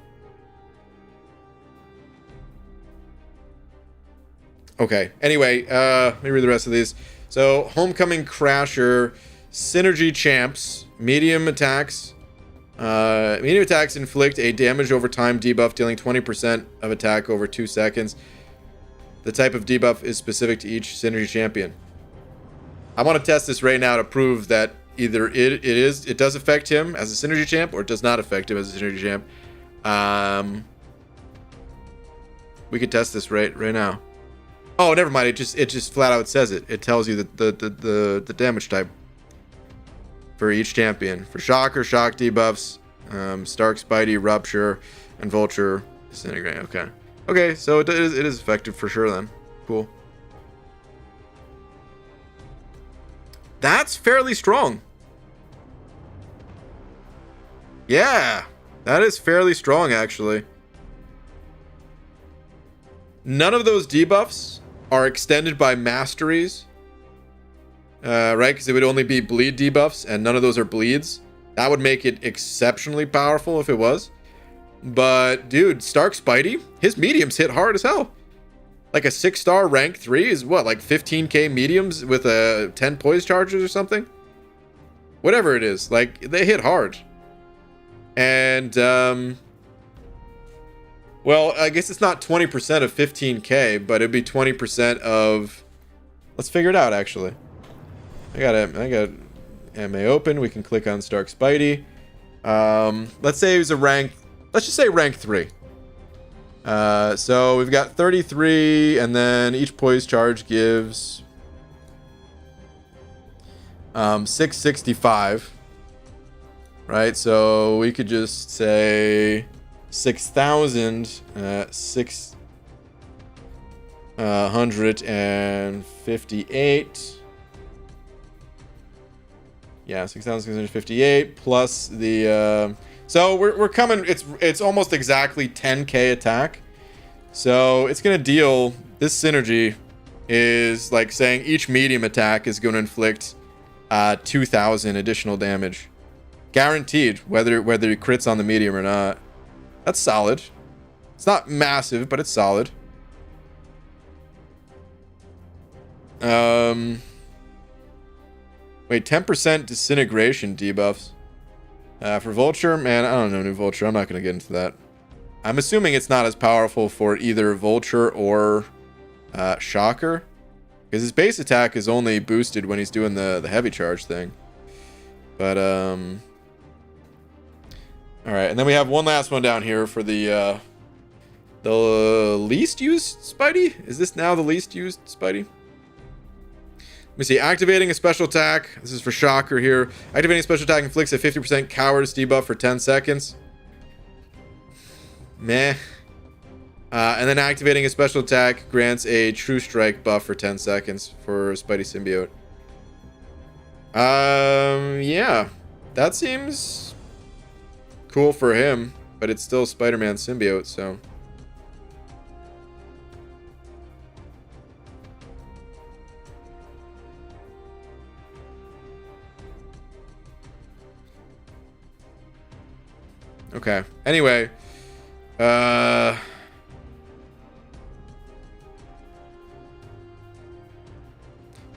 Okay, anyway, let me read the rest of these. So, Homecoming Crasher, Synergy Champs, medium attacks. Medium attacks inflict a damage over time debuff, dealing 20% of attack over 2 seconds. The type of debuff is specific to each Synergy Champion. I want to test this right now to prove that either it does affect him as a Synergy Champ, or it does not affect him as a Synergy Champ. We could test this right now. Oh, never mind. It just flat out says it. It tells you the damage type for each champion. For Shocker, shock debuffs, Stark, Spidey, Rupture, and Vulture, Disintegrate. Okay, so it is effective for sure then. Cool. That's fairly strong. Yeah, that is fairly strong actually. None of those debuffs are extended by masteries, right? Because it would only be bleed debuffs, and none of those are bleeds. That would make it exceptionally powerful if it was. But, dude, Stark Spidey, his mediums hit hard as hell. Like a 6-star rank 3 is what, like 15k mediums with a 10 poise charges or something? Whatever it is, like, they hit hard. And, well, I guess it's not 20% of 15k, but it'd be 20% of... Let's figure it out, actually. I got MA open. We can click on Stark Spidey. Let's say he's a rank. Let's just say rank 3. So we've got 33, and then each poise charge gives 665. Right, so we could just say 6,000, 658. Yeah, 6,658 plus the. So we're coming. It's almost exactly 10k attack. So it's gonna deal. This synergy is like saying each medium attack is going to inflict 2,000 additional damage. Guaranteed, whether he crits on the medium or not. That's solid. It's not massive, but it's solid. Wait, 10% disintegration debuffs. For Vulture, man, I don't know new Vulture. I'm not going to get into that. I'm assuming it's not as powerful for either Vulture or Shocker. Because his base attack is only boosted when he's doing the heavy charge thing. But, alright, and then we have one last one down here for the least used Spidey? Is this now the least used Spidey? Let me see. Activating a special attack. This is for Shocker here. Activating a special attack inflicts a 50% cowardice debuff for 10 seconds. Meh. And then activating a special attack grants a True Strike buff for 10 seconds for Spidey Symbiote. Yeah. That seems cool for him, but it's still Spider-Man Symbiote, so... Okay. Anyway, when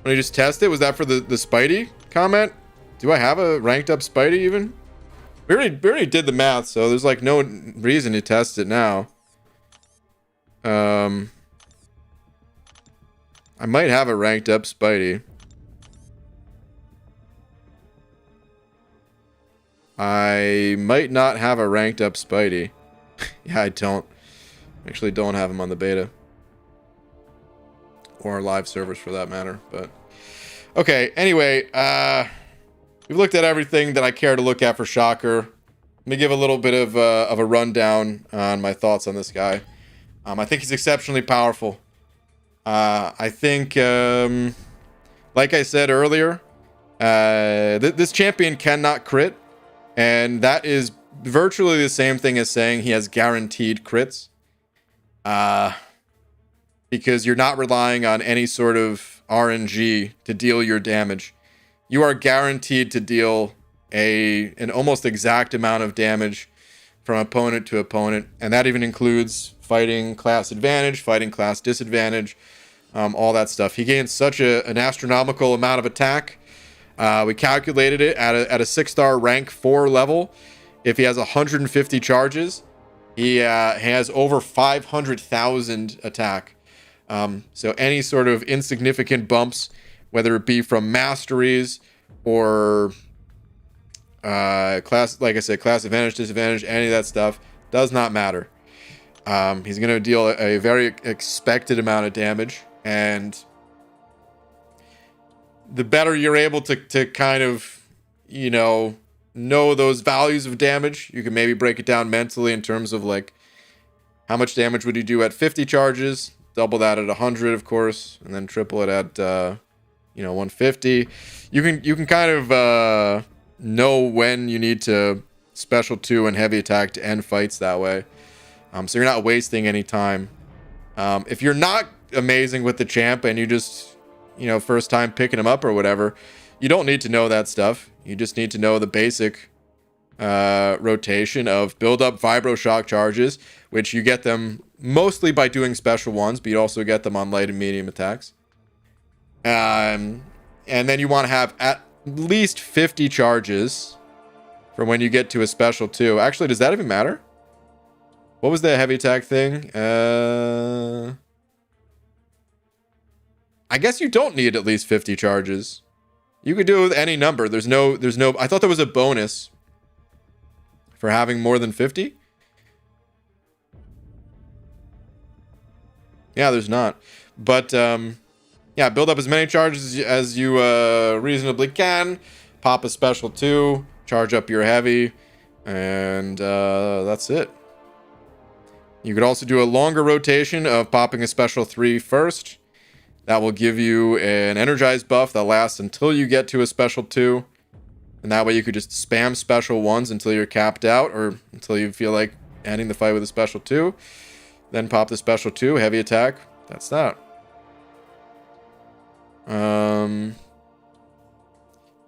you just test it, was that for the Spidey comment? Do I have a ranked up Spidey even? We already did the math, so there's like no reason to test it now. I might have a ranked up Spidey. I might not have a ranked up Spidey. Yeah, I don't. Actually don't have him on the beta. Or our live servers for that matter, but... Okay, anyway, we've looked at everything that I care to look at for Shocker. Let me give a little bit of a rundown on my thoughts on this guy. I think he's exceptionally powerful. I think, like I said earlier, this champion cannot crit. And that is virtually the same thing as saying he has guaranteed crits. Because you're not relying on any sort of RNG to deal your damage. You are guaranteed to deal an almost exact amount of damage from opponent to opponent. And that even includes fighting class advantage, fighting class disadvantage, all that stuff. He gains such an astronomical amount of attack. We calculated it at a 6-star rank 4 level. If he has 150 charges, he has over 500,000 attack. So any sort of insignificant bumps, whether it be from masteries or class, like I said, class advantage, disadvantage, any of that stuff, does not matter. He's going to deal a very expected amount of damage, and the better you're able to kind of, know those values of damage, you can maybe break it down mentally in terms of like how much damage would you do at 50 charges, double that at 100, of course, and then triple it at 150. You can kind of know when you need to special 2 and heavy attack to end fights that way. So you're not wasting any time. If you're not amazing with the champ and you just first time picking him up or whatever, you don't need to know that stuff. You just need to know the basic rotation of build up vibro shock charges, which you get them mostly by doing special ones, but you also get them on light and medium attacks. And then you want to have at least 50 charges for when you get to a special 2. Actually, does that even matter? What was the heavy attack thing? I guess you don't need at least 50 charges. You could do it with any number. There's no, I thought there was a bonus for having more than 50. Yeah, there's not. But, yeah, build up as many charges as you reasonably can. Pop a special 2. Charge up your heavy. And that's it. You could also do a longer rotation of popping a special 3 first. That will give you an energized buff that lasts until you get to a special 2. And that way you could just spam special 1s until you're capped out, or until you feel like ending the fight with a special 2. Then pop the special 2, heavy attack. That's that.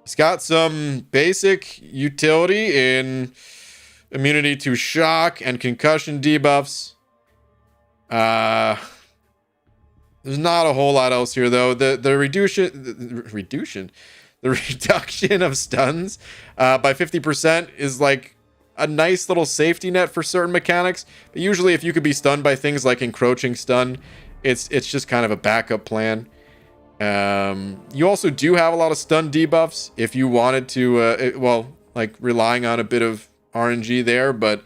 It's got some basic utility in immunity to shock and concussion debuffs. There's not a whole lot else here though. The reduction of stuns by 50% is like a nice little safety net for certain mechanics. But usually if you could be stunned by things like encroaching stun, it's just kind of a backup plan. You also do have a lot of stun debuffs if you wanted to, well, like relying on a bit of RNG there, but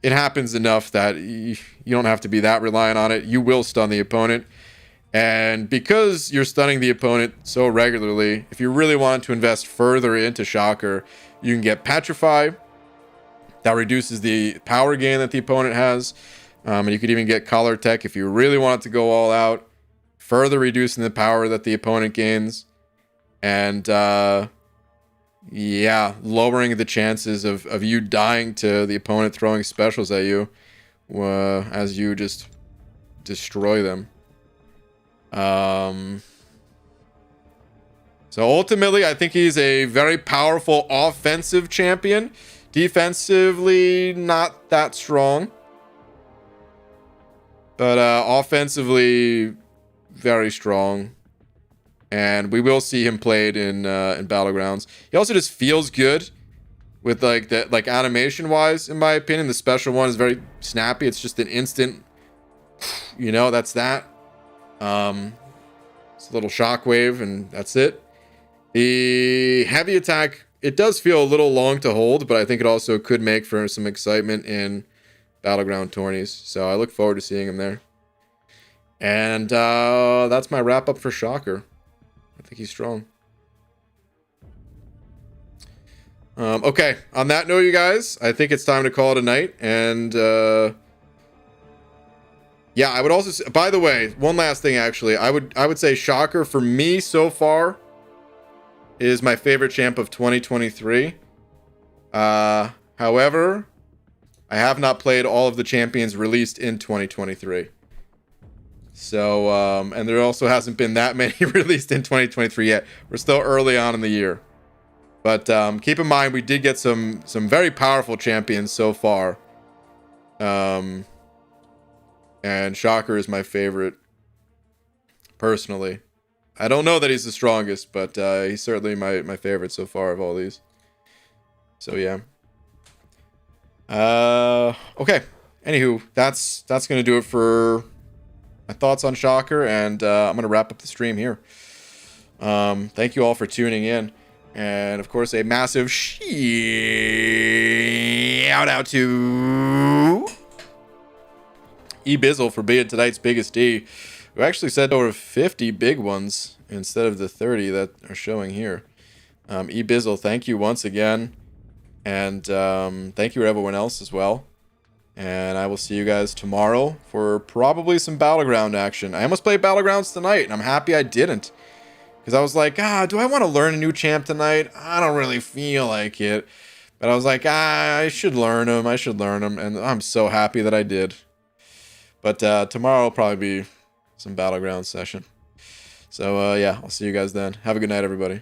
it happens enough that you don't have to be that reliant on it. You will stun the opponent. And because you're stunning the opponent so regularly, if you really want to invest further into Shocker, you can get Petrify. That reduces the power gain that the opponent has. And you could even get Collar Tech if you really want to go all out, further reducing the power that the opponent gains. And yeah, lowering the chances of you dying to the opponent throwing specials at you as you just destroy them. So ultimately, I think he's a very powerful offensive champion. Defensively, not that strong. But offensively, very strong. And we will see him played in Battlegrounds. He also just feels good with like that, like animation wise, in my opinion. The special one is very snappy. It's just an instant, you know, that's that. It's a little shockwave and that's it. The heavy attack, it does feel a little long to hold, but I think it also could make for some excitement in Battleground tourneys. So I look forward to seeing him there. And that's my wrap up for Shocker. I think he's strong. Okay, on that note, you guys, I think it's time to call it a night. And yeah, I would also, by the way, one last thing actually, I would say Shocker for me so far is my favorite champ of 2023. However, I have not played all of the champions released in 2023. So, and there also hasn't been that many released in 2023 yet. We're still early on in the year. But keep in mind, we did get some very powerful champions so far. And Shocker is my favorite, personally. I don't know that he's the strongest, but he's certainly my favorite so far of all these. So, yeah. Okay. Anywho, that's going to do it for my thoughts on Shocker, and I'm going to wrap up the stream here. Thank you all for tuning in. And, of course, a massive shout out to eBizzle for being tonight's biggest D. We actually said over 50 big ones instead of the 30 that are showing here. eBizzle, thank you once again. And thank you to everyone else as well. And I will see you guys tomorrow for probably some Battleground action. I almost played Battlegrounds tonight, and I'm happy I didn't. Because I was like, do I want to learn a new champ tonight? I don't really feel like it. But I was like, I should learn him. And I'm so happy that I did. But tomorrow will probably be some Battleground session. So, yeah, I'll see you guys then. Have a good night, everybody.